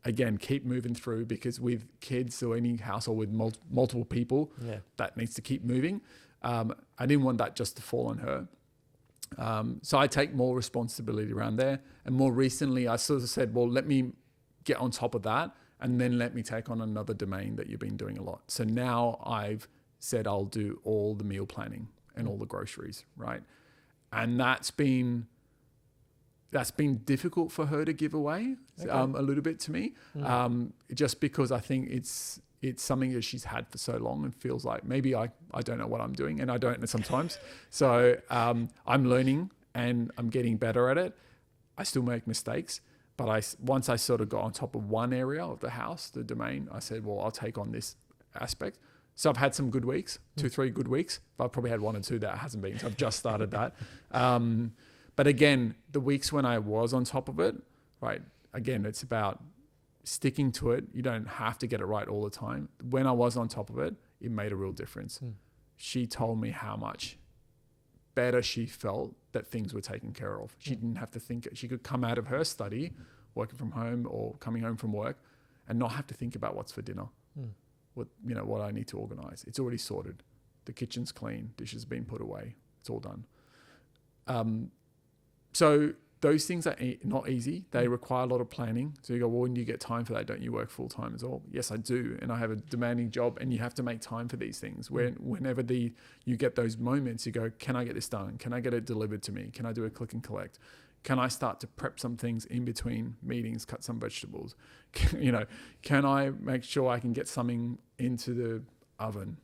S1: Again, keep moving through, because with kids or any household with multiple people, that needs to keep moving. I didn't want that just to fall on her. So I take more responsibility around there. And more recently, I sort of said, well, let me get on top of that, and then let me take on another domain that you've been doing a lot. So now I've said I'll do all the meal planning and all the groceries, right? And that's been difficult for her to give away a little bit to me, just because I think it's something that she's had for so long, and feels like maybe I don't know what I'm doing, and I don't sometimes. So I'm learning, and I'm getting better at it. I still make mistakes, but once I sort of got on top of one area of the house, the domain, I said, well, I'll take on this aspect. So I've had some good weeks, 2-3 good weeks, but I've probably had 1 or 2 that hasn't been. So I've just started that. But again, the weeks when I was on top of it, right, again, it's about sticking to it. You don't have to get it right all the time. When I was on top of it, it made a real difference. She told me how much better she felt that things were taken care of. She didn't have to think. She could come out of her study, working from home or coming home from work, and not have to think about what's for dinner, what I need to organize. It's already sorted. The kitchen's clean. Dishes have been put away. It's all done. So those things are not easy. They require a lot of planning. So you go, well, when do you get time for that? Don't you work full time as well? Yes, I do. And I have a demanding job, and you have to make time for these things. Whenever you get those moments, you go, can I get this done? Can I get it delivered to me? Can I do a click and collect? Can I start to prep some things in between meetings, cut some vegetables? Can I make sure I can get something into the oven,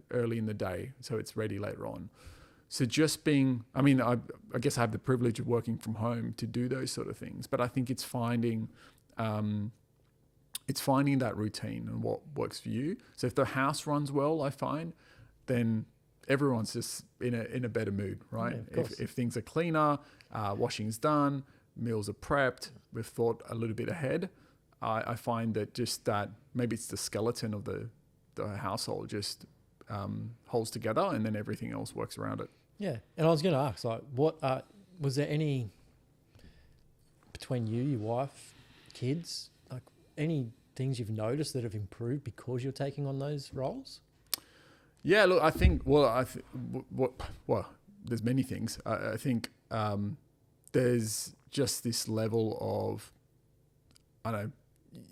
S1: early in the day so it's ready later on? So just being, I guess I have the privilege of working from home to do those sort of things, but I think it's finding that routine and what works for you. So if the house runs well, I find, then everyone's just in a better mood, right?
S2: Yeah,
S1: if things are cleaner, washing's done, meals are prepped, we've thought a little bit ahead, I find that just that maybe it's the skeleton of the household just holds together, and then everything else works around it.
S2: Yeah, and I was going to ask, what was there any between you, your wife, kids, any things you've noticed that have improved because you're taking on those roles?
S1: Yeah, look, I think there's many things. I think there's just this level of,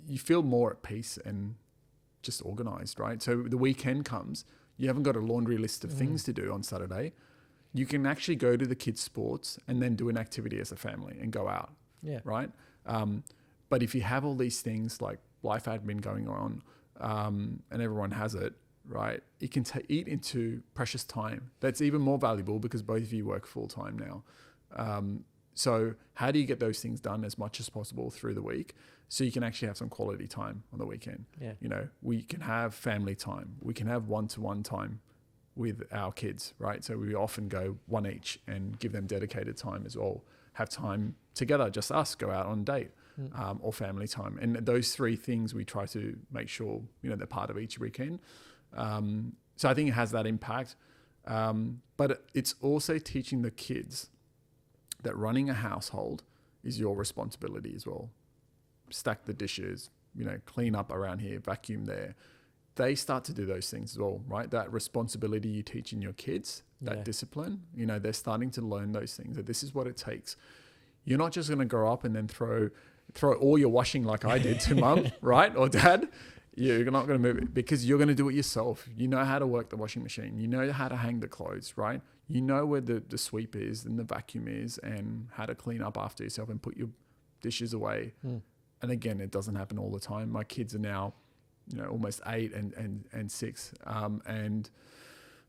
S1: you feel more at peace and just organized, right? So the weekend comes, you haven't got a laundry list of things to do on Saturday. You can actually go to the kids' sports and then do an activity as a family and go out, right? But if you have all these things like life admin going on, and everyone has it, right? It can eat into precious time. That's even more valuable because both of you work full time now. So how do you get those things done as much as possible through the week so you can actually have some quality time on the weekend? Yeah. We can have family time. We can have one-to-one time with our kids, right? So we often go one each and give them dedicated time as well. Have time together, just us, go out on a date, or family time. And those three things we try to make sure, they're part of each weekend. So I think it has that impact. But it's also teaching the kids that running a household is your responsibility as well. Stack the dishes, clean up around here, vacuum there. They start to do those things as well, right? That responsibility you teach in your kids, that discipline, they're starting to learn those things, that this is what it takes. You're not just going to grow up and then throw all your washing like I did to mum, right? Or dad. You're not going to move it because you're going to do it yourself. You know how to work the washing machine. You know how to hang the clothes, right? You know where the sweep is and the vacuum is and how to clean up after yourself and put your dishes away. And again, it doesn't happen all the time. My kids are now, almost 8 and 6, and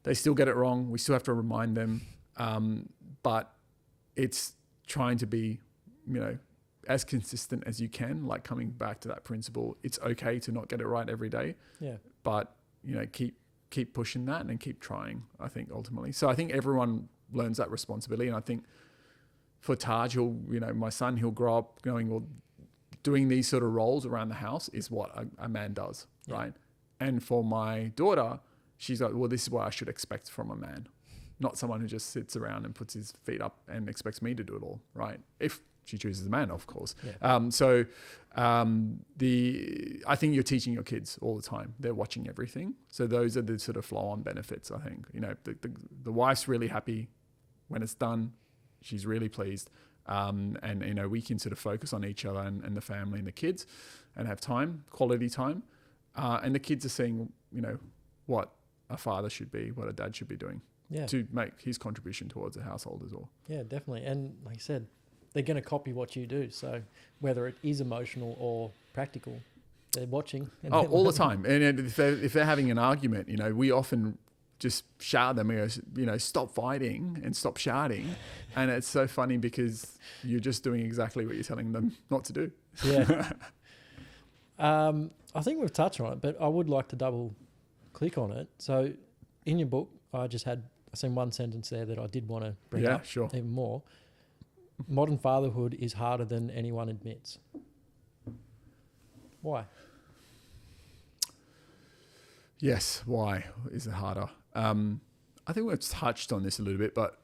S1: they still get it wrong. We still have to remind them. But it's trying to be, as consistent as you can, like coming back to that principle. It's okay to not get it right every day. Yeah. But, keep pushing that and keep trying, I think, ultimately. So I think everyone learns that responsibility. And I think for Taj, my son, he'll grow up going, well, doing these sort of roles around the house is what a man does, right? And for my daughter, she's like, well, this is what I should expect from a man, not someone who just sits around and puts his feet up and expects me to do it all, right? If she chooses a man, of course. Yeah. I think you're teaching your kids all the time. They're watching everything. So those are the sort of flow-on benefits, I think. The wife's really happy when it's done. She's really pleased. And we can sort of focus on each other and the family and the kids and have time, quality time. And the kids are seeing, what a father should be, what a dad should be doing to make his contribution towards the household as well. Yeah, definitely. And like I said, they're going to copy what you do. So whether it is emotional or practical, they're watching. And all the time. And if they're having an argument, we often just shout at them and go, stop fighting and stop shouting. And it's so funny because you're just doing exactly what you're telling them not to do. Yeah. I think we've touched on it, but I would like to double click on it. So in your book, I seen one sentence there that I did want to bring up even more. Modern fatherhood is harder than anyone admits. Why? Yes, why is it harder? I think we've touched on this a little bit, but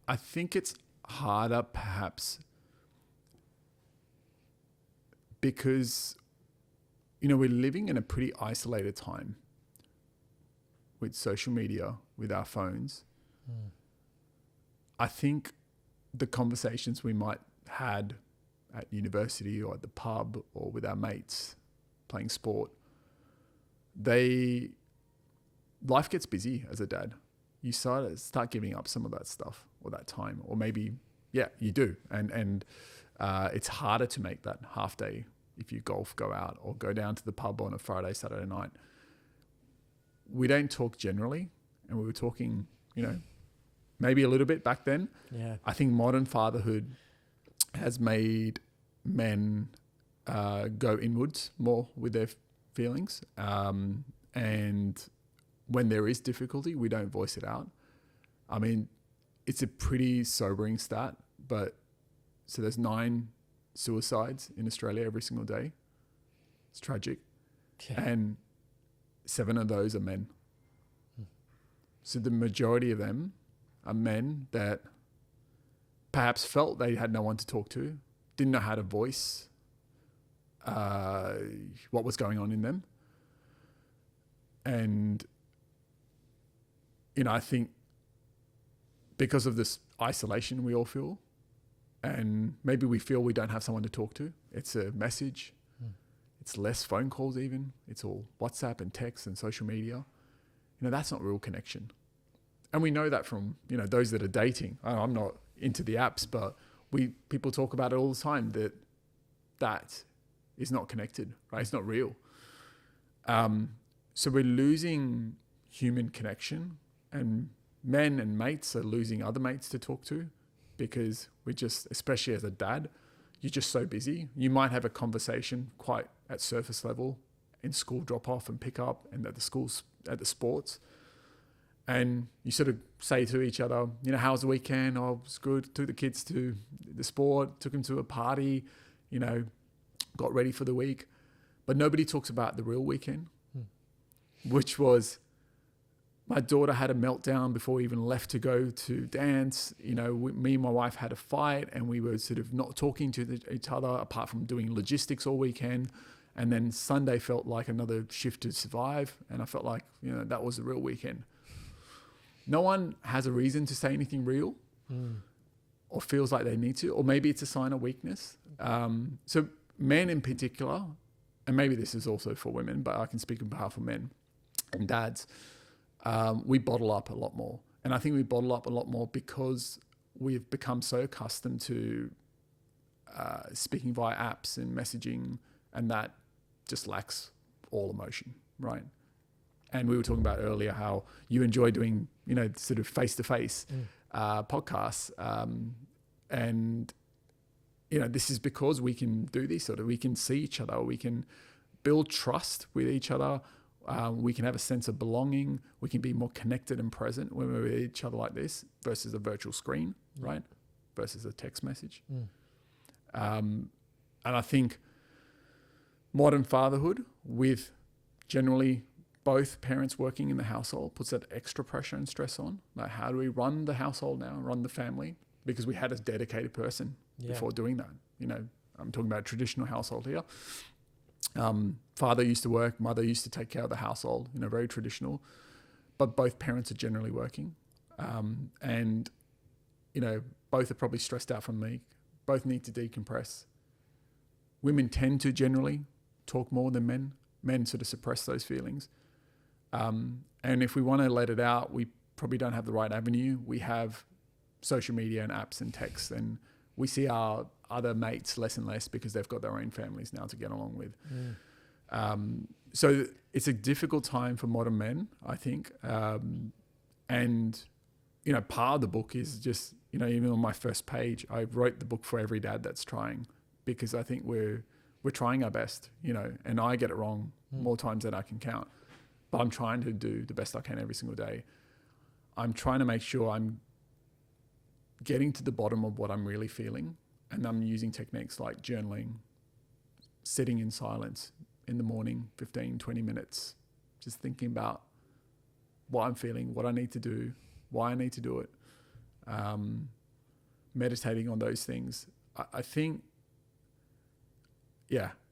S1: I think it's harder perhaps because, we're living in a pretty isolated time with social media, with our phones. I think the conversations we might had at university or at the pub or with our mates playing sport, life gets busy as a dad. You start giving up some of that stuff or that time, or maybe, you do. And it's harder to make that half day if you go out or go down to the pub on a Friday, Saturday night. We don't talk generally, and we were talking, maybe a little bit back then.
S2: Yeah.
S1: I think modern fatherhood has made men go inwards more with their feelings. And when there is difficulty, we don't voice it out. I mean, it's a pretty sobering stat, but so there's 9 suicides in Australia every single day. It's tragic.
S2: Yeah.
S1: And 7 of those are men. So the majority of them are men that perhaps felt they had no one to talk to, didn't know how to voice what was going on in them. And, I think because of this isolation we all feel, and maybe we feel we don't have someone to talk to, it's a message. It's less phone calls even. It's all WhatsApp and text and social media. That's not real connection. And we know that from, those that are dating. I'm not into the apps, but people talk about it all the time, that is not connected, right? It's not real. So we're losing human connection, and men and mates are losing other mates to talk to, because we just, especially as a dad, you're just so busy. You might have a conversation quite at surface level in school drop off and pick up, and at the schools, at the sports. And you sort of say to each other, how was the weekend? Oh, it was good. Took the kids to the sport, took them to a party, got ready for the week. But nobody talks about the real weekend, which was my daughter had a meltdown before we even left to go to dance. Me and my wife had a fight, and we were sort of not talking to each other apart from doing logistics all weekend. And then Sunday felt like another shift to survive. And I felt like, that was the real weekend. No one has a reason to say anything real or feels like they need to, or maybe it's a sign of weakness. So men in particular, and maybe this is also for women, but I can speak on behalf of men and dads, we bottle up a lot more. And I think we bottle up a lot more because we've become so accustomed to speaking via apps and messaging, and that just lacks all emotion, right? And we were talking about earlier how you enjoy doing, sort of face-to-face podcasts. And, this is because we can do this, sort of, we can see each other, we can build trust with each other. We can have a sense of belonging. We can be more connected and present when we're with each other like this versus a virtual screen, right? Versus a text message. And I think modern fatherhood, with generally both parents working in the household, puts that extra pressure and stress on. Like, how do we run the household now, run the family? Because we had a dedicated person before doing that. I'm talking about a traditional household here. Father used to work, mother used to take care of the household, very traditional, but both parents are generally working. And both are probably stressed out from the week, both need to decompress. Women tend to generally talk more than men. Men sort of suppress those feelings. And if we want to let it out, we probably don't have the right avenue. We have social media and apps and texts, and we see our other mates less and less because they've got their own families now to get along with. So it's a difficult time for modern men, I think. And, part of the book is just, even on my first page, I wrote the book for every dad that's trying, because I think we're trying our best, and I get it wrong more times than I can count. But I'm trying to do the best I can every single day. I'm trying to make sure I'm getting to the bottom of what I'm really feeling. And I'm using techniques like journaling, sitting in silence in the morning, 15, 20 minutes, just thinking about what I'm feeling, what I need to do, why I need to do it. meditating on those things, I think,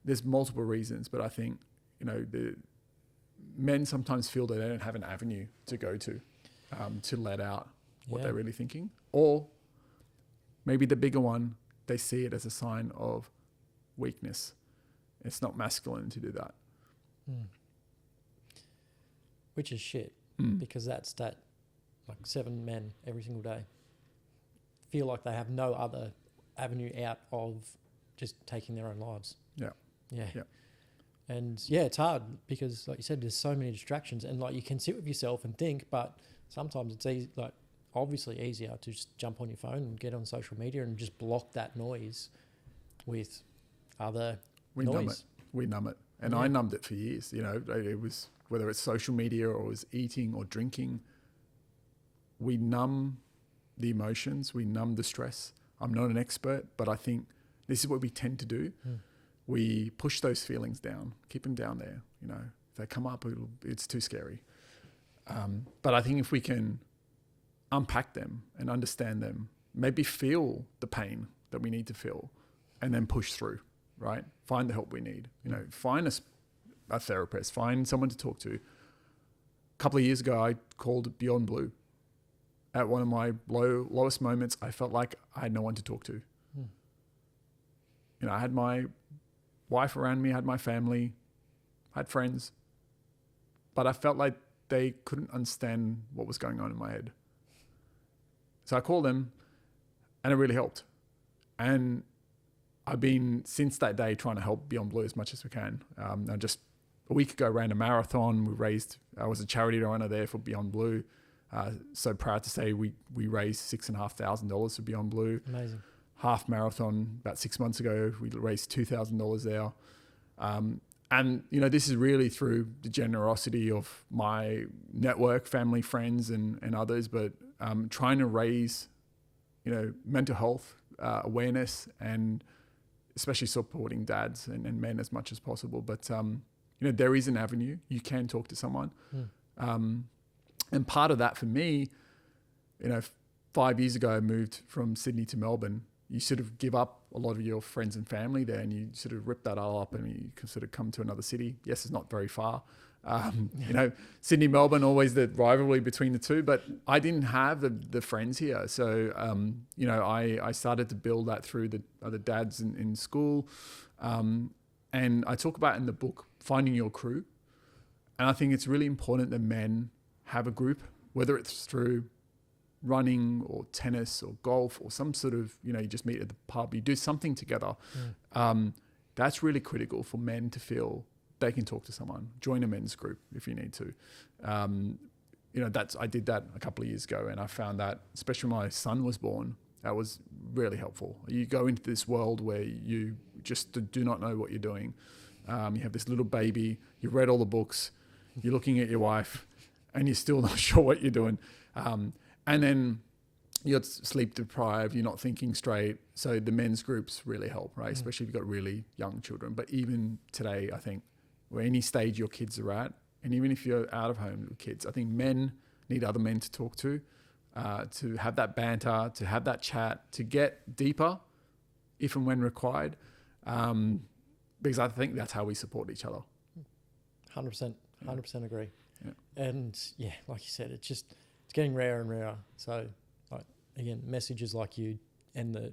S1: there's multiple reasons, but I think, the men sometimes feel that they don't have an avenue to go to let out what they're really thinking. Or maybe the bigger one, they see it as a sign of weakness. It's not masculine to do that.
S2: Which is shit, because that's like 7 men every single day feel like they have no other avenue out of just taking their own lives. Yeah. And it's hard because, like you said, there's so many distractions, and like you can sit with yourself and think, but sometimes it's easy, like obviously easier to just jump on your phone and get on social media and just block that noise with other noise.
S1: We numb it. And I numbed it for years. It was, whether it's social media or it was eating or drinking, we numb the emotions, we numb the stress. I'm not an expert, but I think this is what we tend to do. We push those feelings down, keep them down there. If they come up, it's too scary. But I think if we can unpack them and understand them, maybe feel the pain that we need to feel, and then push through, right? Find the help we need. Find a therapist, find someone to talk to. A couple of years ago, I called Beyond Blue. At one of my lowest moments, I felt like I had no one to talk to. I had my wife around me, I had my family, I had friends, but I felt like they couldn't understand what was going on in my head. So I called them, and it really helped. And I've been, since that day, trying to help Beyond Blue as much as we can. I just a week ago ran a marathon. I was a charity runner there for Beyond Blue. So proud to say we raised $6,500 for Beyond Blue.
S2: Amazing.
S1: Half marathon about 6 months ago, we raised $2,000 there. And this is really through the generosity of my network, family, friends, and others, but trying to raise, mental health awareness, and especially supporting dads and men as much as possible. But, there is an avenue. You can talk to someone. And part of that for me, 5 years ago, I moved from Sydney to Melbourne. You sort of give up a lot of your friends and family there, and you sort of rip that all up, and you can sort of come to another city. Yes, it's not very far. Sydney, Melbourne, always the rivalry between the two, but I didn't have the friends here. So, I started to build that through the other dads in school. And I talk about in the book, finding your crew. And I think it's really important that men have a group, whether it's through running or tennis or golf or some sort of, you just meet at the pub, you do something together. That's really critical for men to feel they can talk to someone. Join a men's group if you need to. I did that a couple of years ago, and I found that, especially when my son was born, that was really helpful. You go into this world where you just do not know what you're doing. You have this little baby, you've read all the books, you're looking at your wife, and you're still not sure what you're doing. And then you're sleep deprived, you're not thinking straight. So the men's groups really help, right? Especially if you've got really young children. But even today, I think, where any stage your kids are at, and even if you're out of home with kids, I think men need other men to talk to have that banter, to have that chat, to get deeper if and when required. Because I think that's how we support each other. 100%
S2: agree.
S1: Yeah.
S2: And like you said, it's getting rarer and rarer. So, again, messages like you and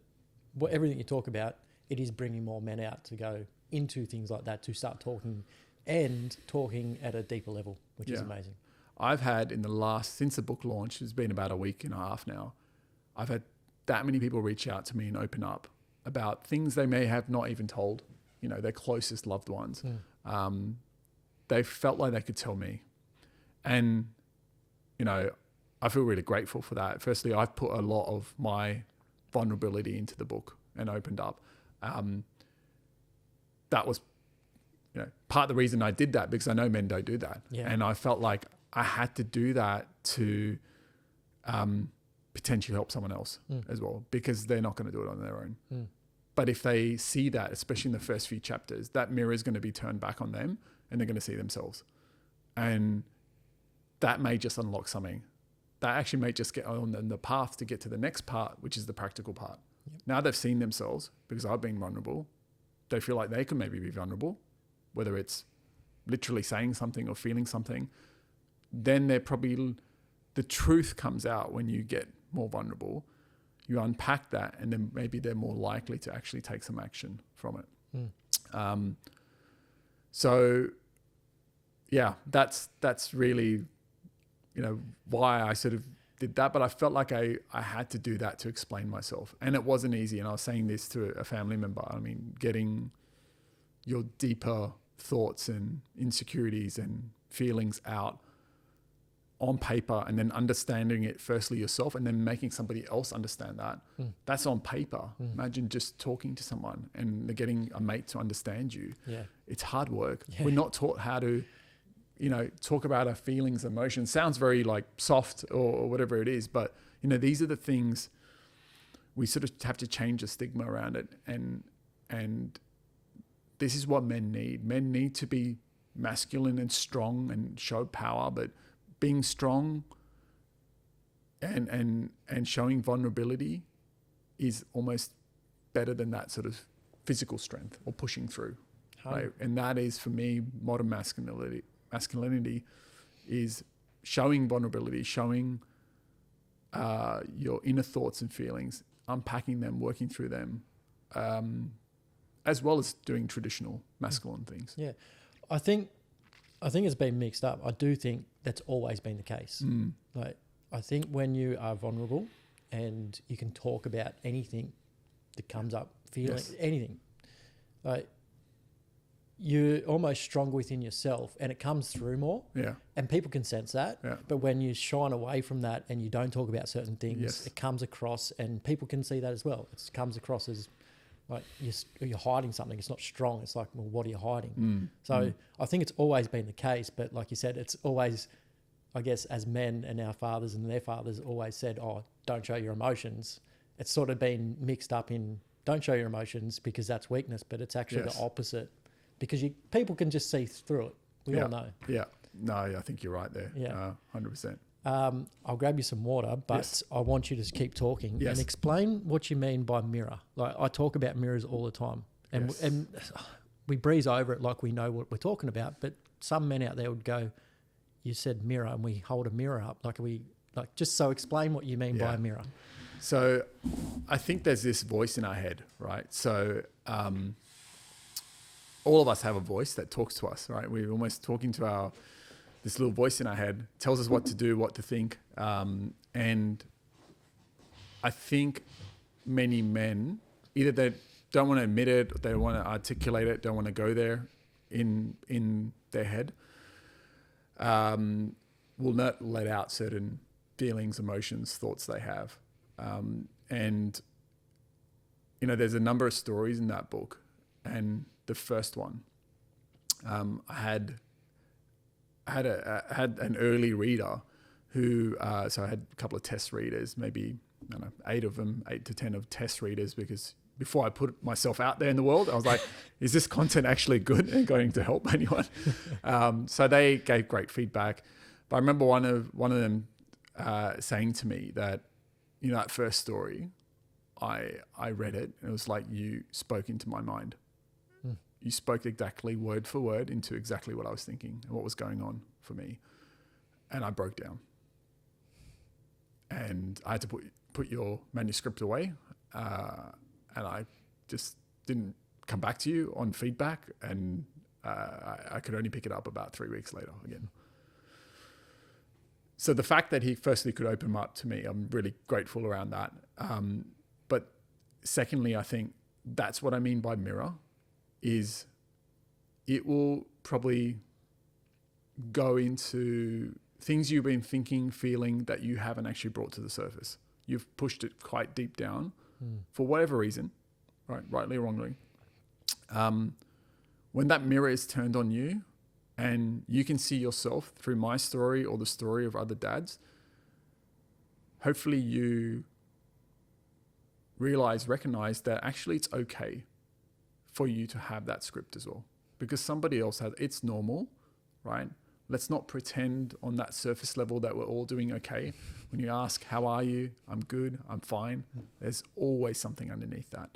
S2: everything you talk about, it is bringing more men out to go into things like that, to start talking at a deeper level, which is amazing.
S1: I've had since the book launch, it's been about a week and a half now, I've had that many people reach out to me and open up about things they may have not even told, their closest loved ones. They felt like they could tell me. And, I feel really grateful for that. Firstly, I've put a lot of my vulnerability into the book and opened up. That was, part of the reason I did that, because I know men don't do that.
S2: Yeah.
S1: And I felt like I had to do that to potentially help someone else as well, because they're not going to do it on their own. But if they see that, especially in the first few chapters, that mirror is going to be turned back on them, and they're going to see themselves. And that may just unlock something they actually may just get on the path to get to the next part, which is the practical part. Yep. Now they've seen themselves, because I've been vulnerable. They feel like they can maybe be vulnerable, whether it's literally saying something or feeling something. Then the truth comes out when you get more vulnerable. You unpack that, and then maybe they're more likely to actually take some action from it. So yeah, that's really, why I sort of did that. But I felt like I had to do that to explain myself, and it wasn't easy. And I was saying this to a family member. I mean, getting your deeper thoughts and insecurities and feelings out on paper, and then understanding it firstly yourself, and then making somebody else understand that. That's on paper. Imagine just talking to someone and getting a mate to understand you. Yeah. It's hard work. Yeah. We're not taught how to, talk about our feelings, emotions. Sounds very like soft or whatever it is, but these are the things we sort of have to change the stigma around it. And this is what men need. Men need to be masculine and strong and show power, but being strong and showing vulnerability is almost better than that sort of physical strength or pushing through. Right? And that is, for me, modern masculinity. Masculinity is showing vulnerability, showing your inner thoughts and feelings, unpacking them, working through them, as well as doing traditional masculine things.
S2: Yeah, I think it's been mixed up. I do think that's always been the case. Like, I think when you are vulnerable and you can talk about anything that comes up, feeling anything, like, you're almost strong within yourself, and it comes through more. Yeah. And people can sense that. Yeah. But when you shine away from that and you don't talk about certain things, it comes across, and people can see that as well. It comes across as like you're hiding something. It's not strong. It's like, well, what are you hiding? So I think it's always been the case. But like you said, it's always, I guess, as men and our fathers and their fathers always said, oh, don't show your emotions. It's sort of been mixed up in don't show your emotions because that's weakness, but it's actually the opposite. Because people can just see through it. We all know. Yeah.
S1: No, I think you're right there. Yeah. 100%.
S2: I'll grab you some water, but I want you to keep talking and explain what you mean by mirror. Like, I talk about mirrors all the time, and we breeze over it like we know what we're talking about. But some men out there would go, "You said mirror," and we hold a mirror up just so. Explain what you mean by a mirror.
S1: So, I think there's this voice in our head, right? So. All of us have a voice that talks to us, right? We're almost talking to this little voice in our head, tells us what to do, what to think. And I think many men, either they don't want to admit it, or they want to articulate it, don't want to go there in their head, will not let out certain feelings, emotions, thoughts they have. And there's a number of stories in that book. And the first one, I had an early reader who, so I had a couple of test readers, maybe, 8 to 10 of test readers, because before I put myself out there in the world, I was like, is this content actually good and going to help anyone? So they gave great feedback. But I remember one of them saying to me that, that first story, I read it, and it was like you spoke into my mind. You spoke exactly word for word into exactly what I was thinking and what was going on for me. And I broke down. And I had to put your manuscript away. And I just didn't come back to you on feedback. And I could only pick it up about 3 weeks later again. So the fact that he firstly could open up to me, I'm really grateful around that. But secondly, I think that's what I mean by mirror. Is it will probably go into things you've been thinking, feeling that you haven't actually brought to the surface. You've pushed it quite deep down for whatever reason, right? Rightly or wrongly. When that mirror is turned on you and you can see yourself through my story or the story of other dads, hopefully you recognize that actually it's okay for you to have that script as well, because somebody else has. It's normal, right? Let's not pretend on that surface level that we're all doing okay. When you ask, how are you? I'm good, I'm fine. There's always something underneath that.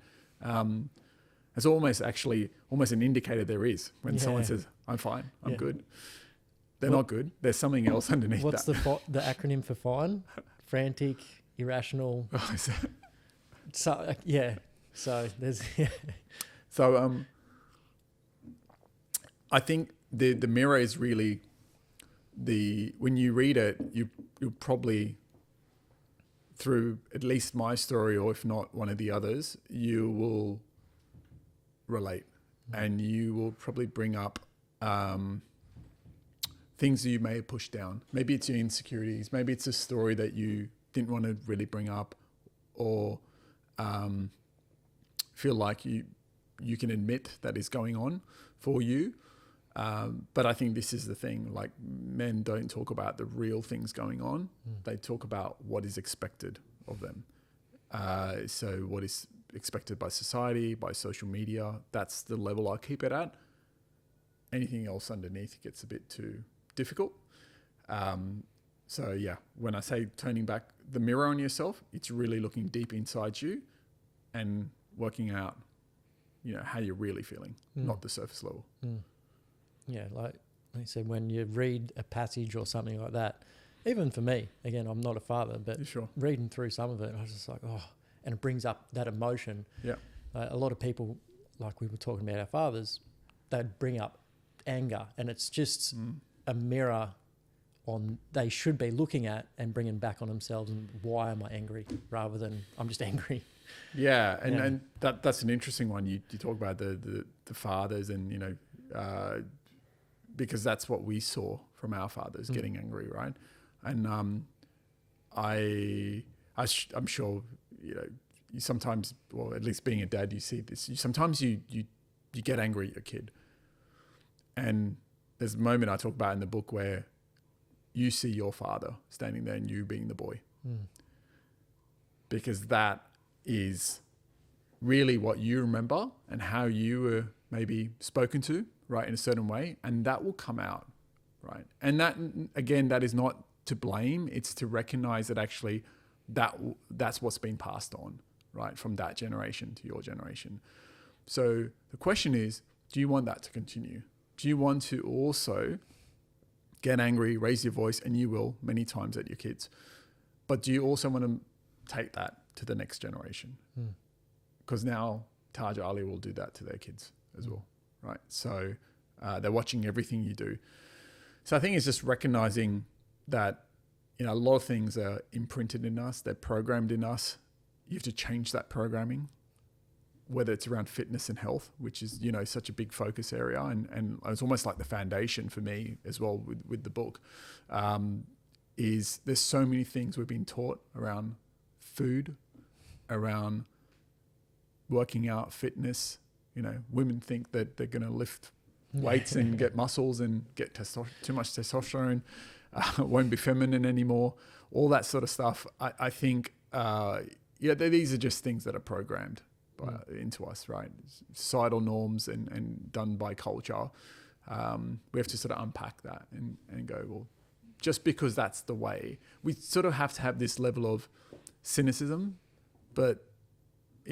S1: It's almost an indicator there is when someone says, I'm fine, I'm good. They're not good. There's something else underneath
S2: what's
S1: that.
S2: What's the acronym for fine? Frantic, irrational. So, yeah. So there's...
S1: So I think the mirror is really when you read it, you'll probably, through at least my story, or if not one of the others, you will relate, and you will probably bring up things that you may have pushed down. Maybe it's your insecurities, maybe it's a story that you didn't want to really bring up, or feel like you can admit that is going on for you. But I think this is the thing, like, men don't talk about the real things going on. They talk about what is expected of them. So what is expected by society, by social media, that's the level I keep it at. Anything else underneath gets a bit too difficult. So yeah, when I say turning back the mirror on yourself, it's really looking deep inside you and working out, how you're really feeling, not the surface level.
S2: Yeah, like I said, when you read a passage or something like that, even for me, again, I'm not a father, but reading through some of it, I was just like, and it brings up that emotion.
S1: Yeah.
S2: A lot of people, like we were talking about our fathers, they'd bring up anger, and it's just a mirror on they should be looking at and bringing back on themselves, and why am I angry, rather than I'm just angry.
S1: Yeah, and that's an interesting one. You talk about the fathers, and because that's what we saw from our fathers, getting angry, right? And I'm sure you sometimes, well, at least being a dad, you see this. Sometimes you get angry at your kid, and there's a moment I talk about in the book where you see your father standing there and you being the boy, because that is really what you remember and how you were maybe spoken to, right, in a certain way, and that will come out, right? And that, again, that is not to blame, it's to recognize that actually that's what's been passed on, right, from that generation to your generation. So the question is, do you want that to continue? Do you want to also get angry, raise your voice, and you will many times at your kids, but do you also want to take that to the next generation? Because now Taj Ali will do that to their kids as well, right? So they're watching everything you do. So I think it's just recognizing that, a lot of things are imprinted in us, they're programmed in us. You have to change that programming, whether it's around fitness and health, which is, such a big focus area. And it's almost like the foundation for me as well with the book, is there's so many things we've been taught around food, around working out, fitness. Women think that they're going to lift weights and get muscles and get too much testosterone, won't be feminine anymore, all that sort of stuff. I think, these are just things that are programmed into us, right? Societal norms and done by culture. We have to sort of unpack that and go, well, just because that's the way, we sort of have to have this level of cynicism, but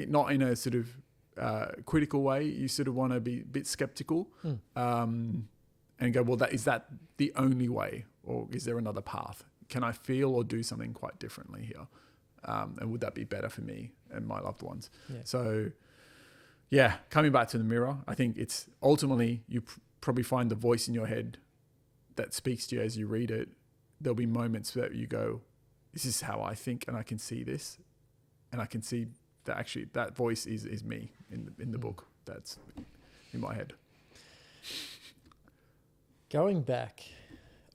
S1: not in a sort of critical way. You sort of want to be a bit skeptical and go, well, is that the only way, or is there another path? Can I feel or do something quite differently here? And would that be better for me and my loved ones? Yeah. So, coming back to the mirror, I think it's ultimately you probably find the voice in your head that speaks to you as you read it. There'll be moments that you go, this is how I think, and I can see this, and I can see that actually that voice is me in the book. That's in my head.
S2: Going back,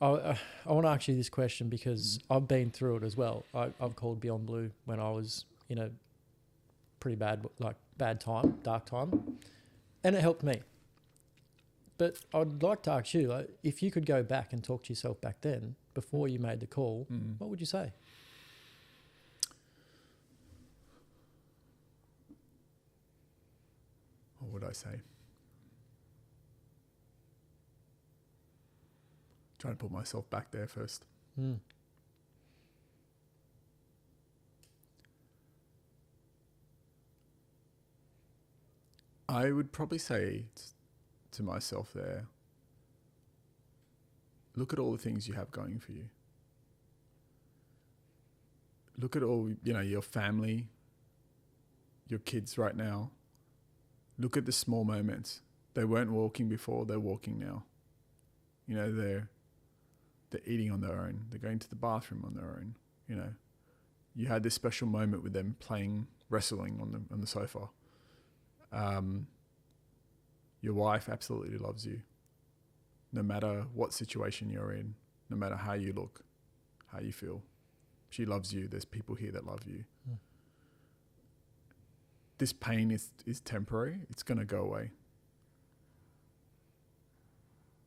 S2: I want to ask you this question because I've been through it as well. I've called Beyond Blue when I was in a pretty bad time, dark time, and it helped me. But I'd like to ask you, if you could go back and talk to yourself back then, before you made the call, what would you say? What would I say?
S1: trying to put myself back there first. I would probably say to myself there, look at all the things you have going for you. Look at all, your family, your kids right now. Look at the small moments. They weren't walking before, they're walking now. They're eating on their own. They're going to the bathroom on their own. You had this special moment with them playing wrestling on the sofa. Your wife absolutely loves you. No matter what situation you're in, no matter how you look, how you feel. She loves you. There's people here that love you. This pain is temporary. It's going to go away.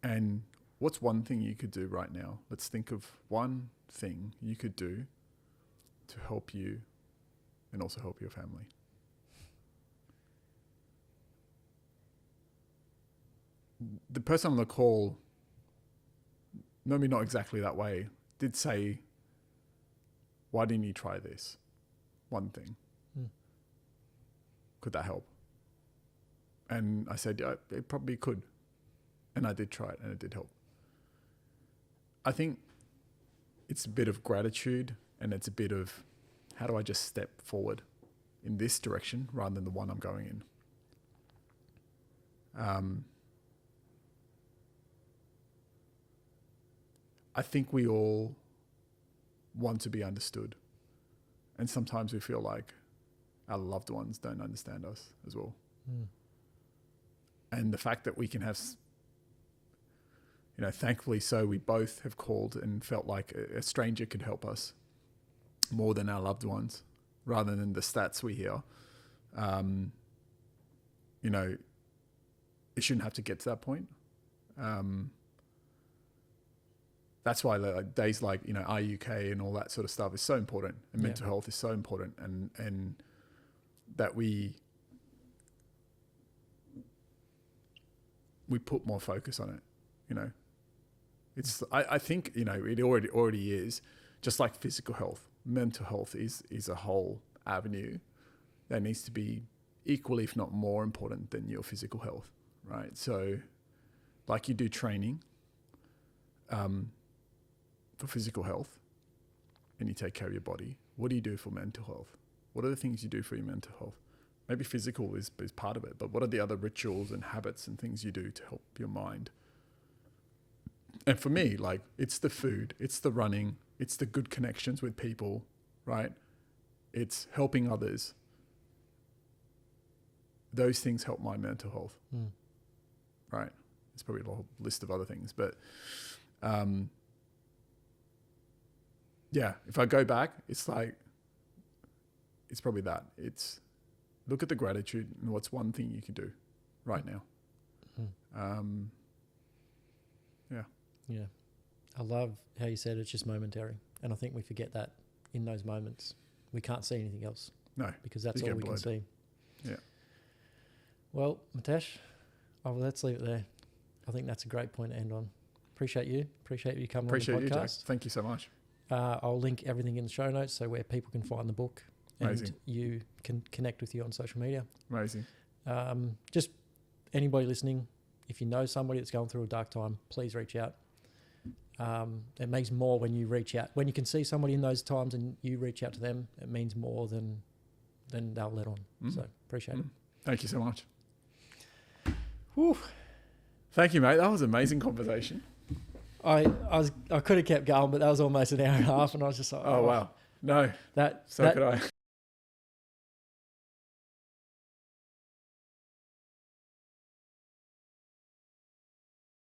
S1: And what's one thing you could do right now? Let's think of one thing you could do to help you and also help your family. The person on the call, maybe not exactly that way, did say, why didn't you try this? One thing. Could that help? And I said, yeah, it probably could. And I did try it and it did help. I think it's a bit of gratitude and it's a bit of, how do I just step forward in this direction rather than the one I'm going in? I think we all want to be understood. And sometimes we feel like our loved ones don't understand us as well. And the fact that we can have, thankfully so, we both have called and felt like a stranger could help us more than our loved ones, rather than the stats we hear. It shouldn't have to get to that point. That's why days like, RUK and all that sort of stuff is so important, and mental health is so important, and that we put more focus on it, It's I think, it already is, just like physical health. Mental health is a whole avenue that needs to be equally, if not more important than your physical health, right? So like you do training for physical health and you take care of your body, what do you do for mental health? What are the things you do for your mental health? Maybe physical is part of it, but what are the other rituals and habits and things you do to help your mind? And for me, like, it's the food, it's the running, it's the good connections with people, right? It's helping others. Those things help my mental health, right? It's probably a whole list of other things, but if I go back, it's probably that. It's look at the gratitude and what's one thing you can do right now. Yeah.
S2: I love how you said it's just momentary. And I think we forget that in those moments. We can't see anything else.
S1: No.
S2: Because that's all we can see.
S1: Yeah.
S2: Well, Mitesh, let's leave it there. I think that's a great point to end on. Appreciate you coming on the podcast.
S1: You, Jack. Thank you so much.
S2: I'll link everything in the show notes, so where people can find the book.
S1: Amazing.
S2: And you can connect with you on social media.
S1: Amazing.
S2: Just anybody listening, if you know somebody that's going through a dark time, please reach out. It means more when you reach out. When you can see somebody in those times and you reach out to them, it means more than they'll let on. So appreciate it.
S1: Thank you so much.
S2: Whew.
S1: Thank you, mate. That was an amazing conversation.
S2: I could have kept going, but that was almost an hour and a half, and I was just like,
S1: oh wow. No, could I.